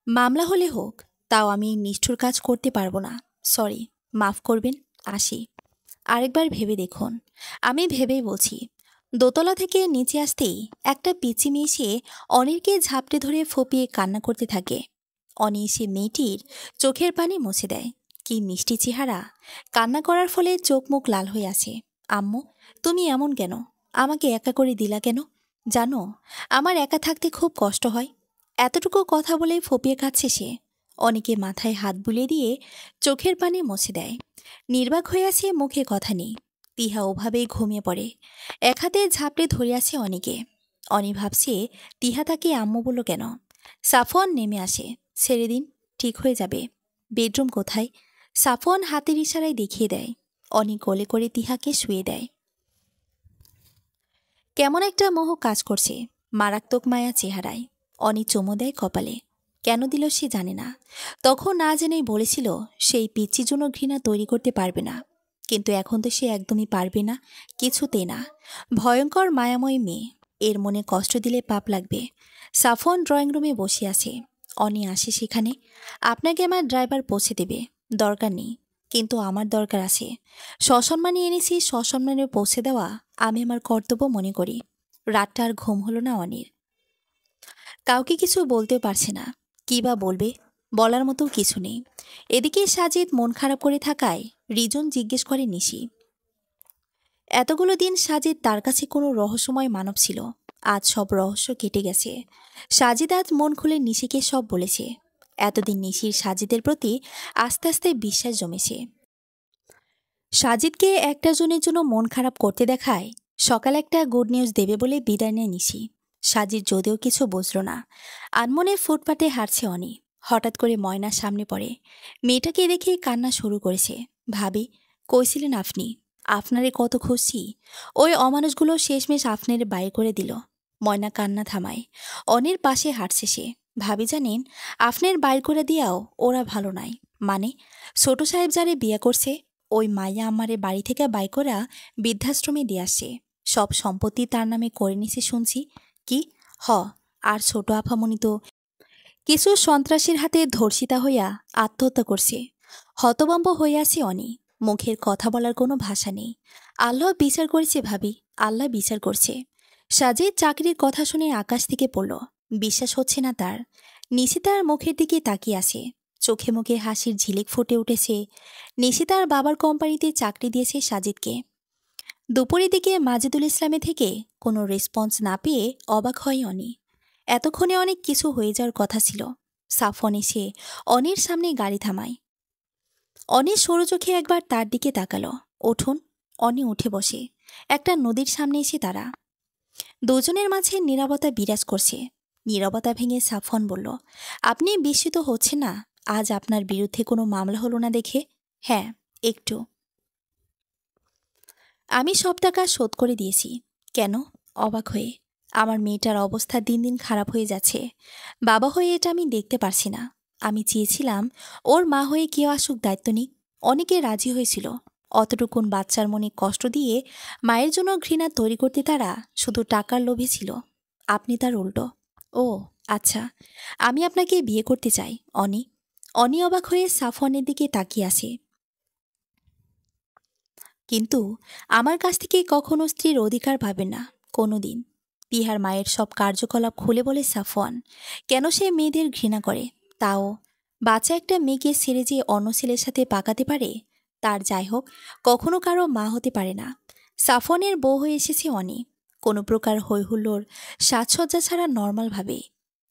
মামলা হলে হোক, তাও আমি এই নিষ্ঠুর কাজ করতে পারবো না। সরি, মাফ করবেন। আসি। আরেকবার ভেবে দেখুন। আমি ভেবেই বলছি। দোতলা থেকে নিচে আসতেই একটা পিচি মেয়ে এসে অনিরকে ঝাপটে ধরে ফপিয়ে কান্না করতে থাকে। অনি এসে মেয়েটির চোখের পানি মুছে দেয়। কি মিষ্টি চেহারা! কান্না করার ফলে চোখ মুখ লাল হয়ে আসে। আম্মু, তুমি এমন কেন? আমাকে একা করে দিলা কেন? জানো, আমার একা থাকতে খুব কষ্ট হয়। এতটুকু কথা বলে ফপিয়ে কাঁদছে সে। অনেকে মাথায় হাত বুলিয়ে দিয়ে চোখের পানি মুছে দেয়। নির্বাক হয়ে আছে, মুখে কথা নেই। তিহা ওভাবেই ঘুমিয়ে পড়ে। এক হাতে ঝাপড়ে ধরে আছে অনিকে। অনি ভাবছে, তিহা তাকে আম্মু বলল কেন? সাফওয়ান নেমে আসে। ছেড়ে দিন, ঠিক হয়ে যাবে। বেডরুম কোথায়? সাফওয়ান হাতের ইশারায় দেখিয়ে দেয়। অনি কোলে করে তিহাকে শুয়ে দেয়। কেমন একটা মোহ কাজ করছে মারাত্মক মায়া চেহারায়। অনি চুমো দেয় কপালে। কেন দিল সে জানে না। তখন না জেনেই বলেছিল সেই পিচ্চির জন্য ঘৃণা তৈরি করতে পারবে না। কিন্তু এখন তো সে একদমই পারবে না, কিছুতেই না। ভয়ঙ্কর মায়াময় মেয়ে, এর মনে কষ্ট দিলে পাপ লাগবে। সাফওয়ান ড্রয়িং রুমে বসে আছে। অনি আসে সেখানে। আপনাকে আমার ড্রাইভার পৌঁছে দেবে, দরকার নেই। কিন্তু আমার দরকার আছে। সসম্মানে এনেছি, সসম্মানে পৌঁছে দেওয়া আমি আমার কর্তব্য মনে করি। রাতটা আর ঘুম হলো না অনির। কাউকে কিছু বলতেও পারছে না। কি বা বলবে? বলার মতো কিছু নেই। এদিকে সাজিদ মন খারাপ করে থাকায় রিজন জিজ্ঞেস করে নিশি। এতগুলো দিন সাজিদ তার কাছে কোনো রহস্যময় মানব ছিল। আজ সব রহস্য কেটে গেছে। সাজিদ আজ মন খুলে নিশিকে সব বলেছে। এতদিন নিশির সাজিদের প্রতি আস্তে আস্তে বিশ্বাস জমেছে। সাজিদকে একটা জনের জন্য মন খারাপ করতে দেখায় সকালে একটা গুড নিউজ দেবে বলে বিদায় নেয় নিশি। সাজির যদিও কিছু বুঝল না। আনমনে ফুটপাতে হাঁটছে অনি। হঠাৎ করে ময়নার সামনে পড়ে। মেয়েটাকে দেখেই কান্না শুরু করেছে। ভাবি, কইছিলেন আপনি, আপনারে কত খুশি। ওই অমানুষগুলো শেষমেশ আপনার বাইর করে দিল। ময়না কান্না থামায়। অনির পাশে হাঁটছে সে। ভাবি জানেন, আপনার বাইর করে দিয়াও ওরা ভালো নাই। মানে, ছোট সাহেব যারে বিয়ে করছে, ওই মাইয়া আমারে বাড়ি থেকে বাই করা বৃদ্ধাশ্রমে দিয়ে আসছে। সব সম্পত্তি তার নামে করে নিছে শুনছি। কি? হ। আর ছোট আফামনি তো কিছু সন্ত্রাসীর হাতে ধর্ষিতা হইয়া আত্মহত্যা করছে। হতবম্ব হইয়াছে অনি। মুখের কথা বলার কোনো ভাষা নেই। আল্লাহ বিচার করেছে ভাবি, আল্লাহ বিচার করছে। সাজিদ চাকরির কথা শুনে আকাশ থেকে পড়ল। বিশ্বাস হচ্ছে না তার। নিশিতার মুখের দিকে তাকিয়ে আছে। চোখে মুখে হাসির ঝিলিক ফুটে উঠেছে। নিশিতার বাবার কোম্পানিতে চাকরি দিয়েছে সাজিদকে। দুপুরের দিকে মাজিদুল ইসলামে থেকে কোনো রেসপন্স না পেয়ে অবাক হয় অনি। এতক্ষণে অনেক কিছু হয়ে যাওয়ার কথা ছিল। সাফন এসে অনির সামনে গাড়ি থামায়। অনি সরু চোখে একবার তার দিকে তাকালো। উঠুন। অনি উঠে বসে। একটা নদীর সামনে এসে তারা। দুজনের মাঝে নীরবতা বিরাজ করছে। নীরবতা ভেঙে সাফন বলল, আপনি বিস্মিত হচ্ছেন না আজ আপনার বিরুদ্ধে কোনো মামলা হলো না দেখে? হ্যাঁ, একটু। আমি সব টাকা শোধ করে দিয়েছি। কেন? অবাক হয়ে। আমার মেয়েটার অবস্থা দিন দিন খারাপ হয়ে যাচ্ছে। বাবা হয়ে এটা আমি দেখতে পারছি না। আমি চেয়েছিলাম ওর মা হয়ে কেউ আসুক, দায়িত্ব নিক। অনেকে রাজি হয়েছিল। অতটুকুন বাচ্চার মনে কষ্ট দিয়ে মায়ের জন্য ঘৃণা তৈরি করতে তারা শুধু টাকার লোভে ছিল। আপনি তার উল্টো। ও আচ্ছা, আমি আপনাকে বিয়ে করতে চাই অনি। অনি অবাক হয়ে সাফওয়ানের দিকে তাকিয়ে আছে। কিন্তু আমার কাছ থেকে কখনো স্ত্রীর অধিকার পাবে না, কোনো দিন। পিহার মায়ের সব কার্যকলাপ খুলে বলে সাফওয়ান। কেন সে মেয়েদের ঘৃণা করে, তাও বাচ্চা একটা মেয়েকে ছেড়ে যে অন্য ছেলের সাথে পাকাতে পারে, তার যাই হোক কখনো কারো মা হতে পারে না। সাফওয়ানের বউ হয়ে এসেছে অনি। কোনো প্রকার হৈহুল্লোর সাজসজ্জা ছাড়া নর্মালভাবে।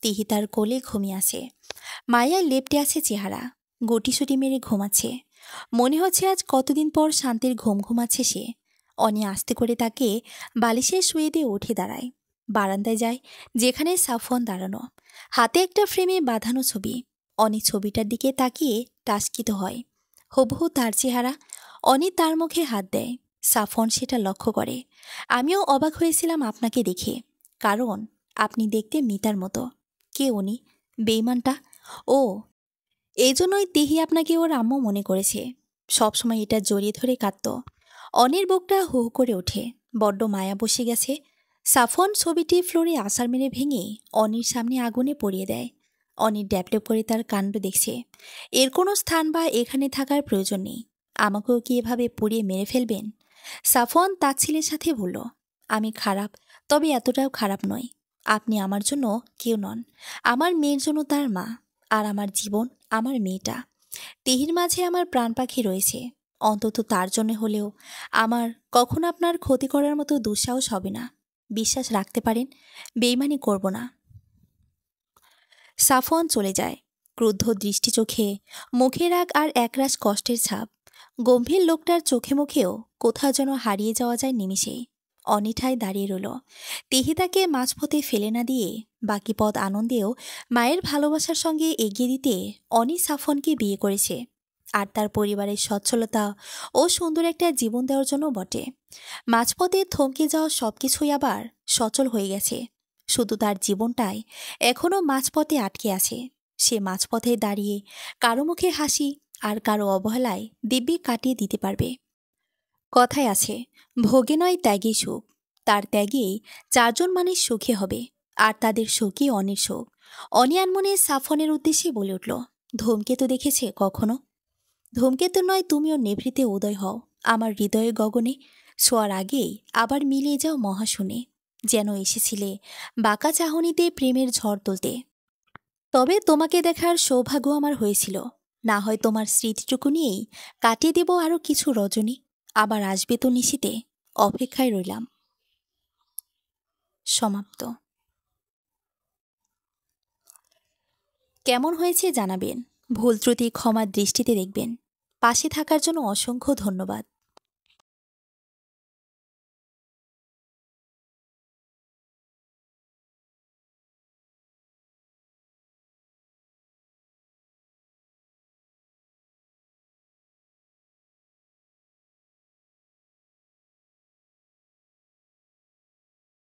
তিহি তার কোলে ঘুমিয়ে আছে। মায়ায় লেপটে আছে চেহারা। গুটিসুটি মেরে ঘুমাচ্ছে। মনে হচ্ছে আজ কতদিন পর শান্তির ঘুম ঘুমাচ্ছে সে। অনি আস্তে করে তাকে বালিশে শুয়ে দিয়ে উঠে দাঁড়ায়। বারান্দায় যায়, যেখানে সাফওয়ান দাঁড়ানো। হাতে একটা ফ্রেমে বাঁধানো ছবি। অনি ছবিটার দিকে তাকিয়ে টাস্কিত হয়। হুবহু তার চেহারা। অনি তার মুখে হাত দেয়। সাফওয়ান সেটা লক্ষ্য করে। আমিও অবাক হয়েছিলাম আপনাকে দেখে, কারণ আপনি দেখতে মিতার মতো। কে উনি? বেইমানটা? ও, এই জন্যই তিহি আপনাকে ওর আম্মু মনে করেছে। সবসময় এটা জড়িয়ে ধরে কাঁদত। অনির বুকটা হু হু করে ওঠে। বড্ড মায়া বসে গেছে। সাফন ছবিটি ফ্লোরে আছাড় মেরে ভেঙে অনির সামনে আগুনে পড়িয়ে দেয়। অনির ড্যাপড্যাপ করে তার কাণ্ড দেখছে। এর কোনো স্থান বা এখানে থাকার প্রয়োজন নেই। আমাকেও কি এভাবে পুড়িয়ে মেরে ফেলবেন? সাফওয়ান তাচ্ছিলের সাথে বলল, আমি খারাপ, তবে এতটাও খারাপ নই। আপনি আমার জন্য কেউ নন। আমার মেয়ের জন্য তার মা। আর আমার জীবন, আমার মেয়েটা। তিহির মাঝে আমার প্রাণ পাখি রয়েছে। অন্তত তার জন্য হলেও আমার কখনো আপনার ক্ষতি করার মতো দুঃসাহস হবে না। বিশ্বাস রাখতে পারেন, বেইমানি করব না। সাফওয়ান চলে যায়। ক্রুদ্ধ দৃষ্টি চোখে, মুখে রাগ আর একরাশ কষ্টের ছাপ। গম্ভীর লোকটার চোখে মুখেও কোথাও যেন হারিয়ে যাওয়া যায় নিমিষেই। অনিঠায় দাঁড়িয়ে রইল। তিহি তাকে মাঝপথে ফেলে না দিয়ে বাকি পথ আনন্দেও মায়ের ভালোবাসার সঙ্গে এগিয়ে দিতে অনি সাফওয়ানকে বিয়ে করেছে। আর তার পরিবারের সচ্ছলতা ও সুন্দর একটা জীবন দেওয়ার জন্য বটে। মাঝপথে থমকে যাওয়া সবকিছুই আবার সচল হয়ে গেছে। শুধু তার জীবনটাই এখনো মাঝপথে আটকে আছে। সে মাঝপথে দাঁড়িয়ে কারো মুখে হাসি আর কারো অবহেলায় দিব্যি কাটিয়ে দিতে পারবে। কথায় আছে, ভোগে নয় ত্যাগেই সুখ। তার ত্যাগেই চারজন মানুষ সুখী হবে। আর তাদের সুখই অনির সুখ। অনি আনমনে সাফনের উদ্দেশ্যে বলে উঠল, ধূমকেতু দেখেছে কখনো? ধূমকেতু নয়, তুমিও নেভৃতে উদয় হও আমার হৃদয়ের গগনে। ছোঁয়ার আগেই আবার মিলিয়ে যাও মহাশূন্যে। যেন এসেছিলে বাঁকা চাহনিতে প্রেমের ঝড় তুলতে। তবে তোমাকে দেখার সৌভাগ্য আমার হয়েছিল। না হয় তোমার স্মৃতিটুকু নিয়েই কাটিয়ে দেব আরও কিছু রজনী। আবার আসবে তো নিশিতে, অপেক্ষায় রইলাম। সমাপ্ত। কেমন হয়েছে জানাবেন। ভুল ত্রুটি ক্ষমার দৃষ্টিতে দেখবেন। পাশে থাকার জন্য অসংখ্য ধন্যবাদ।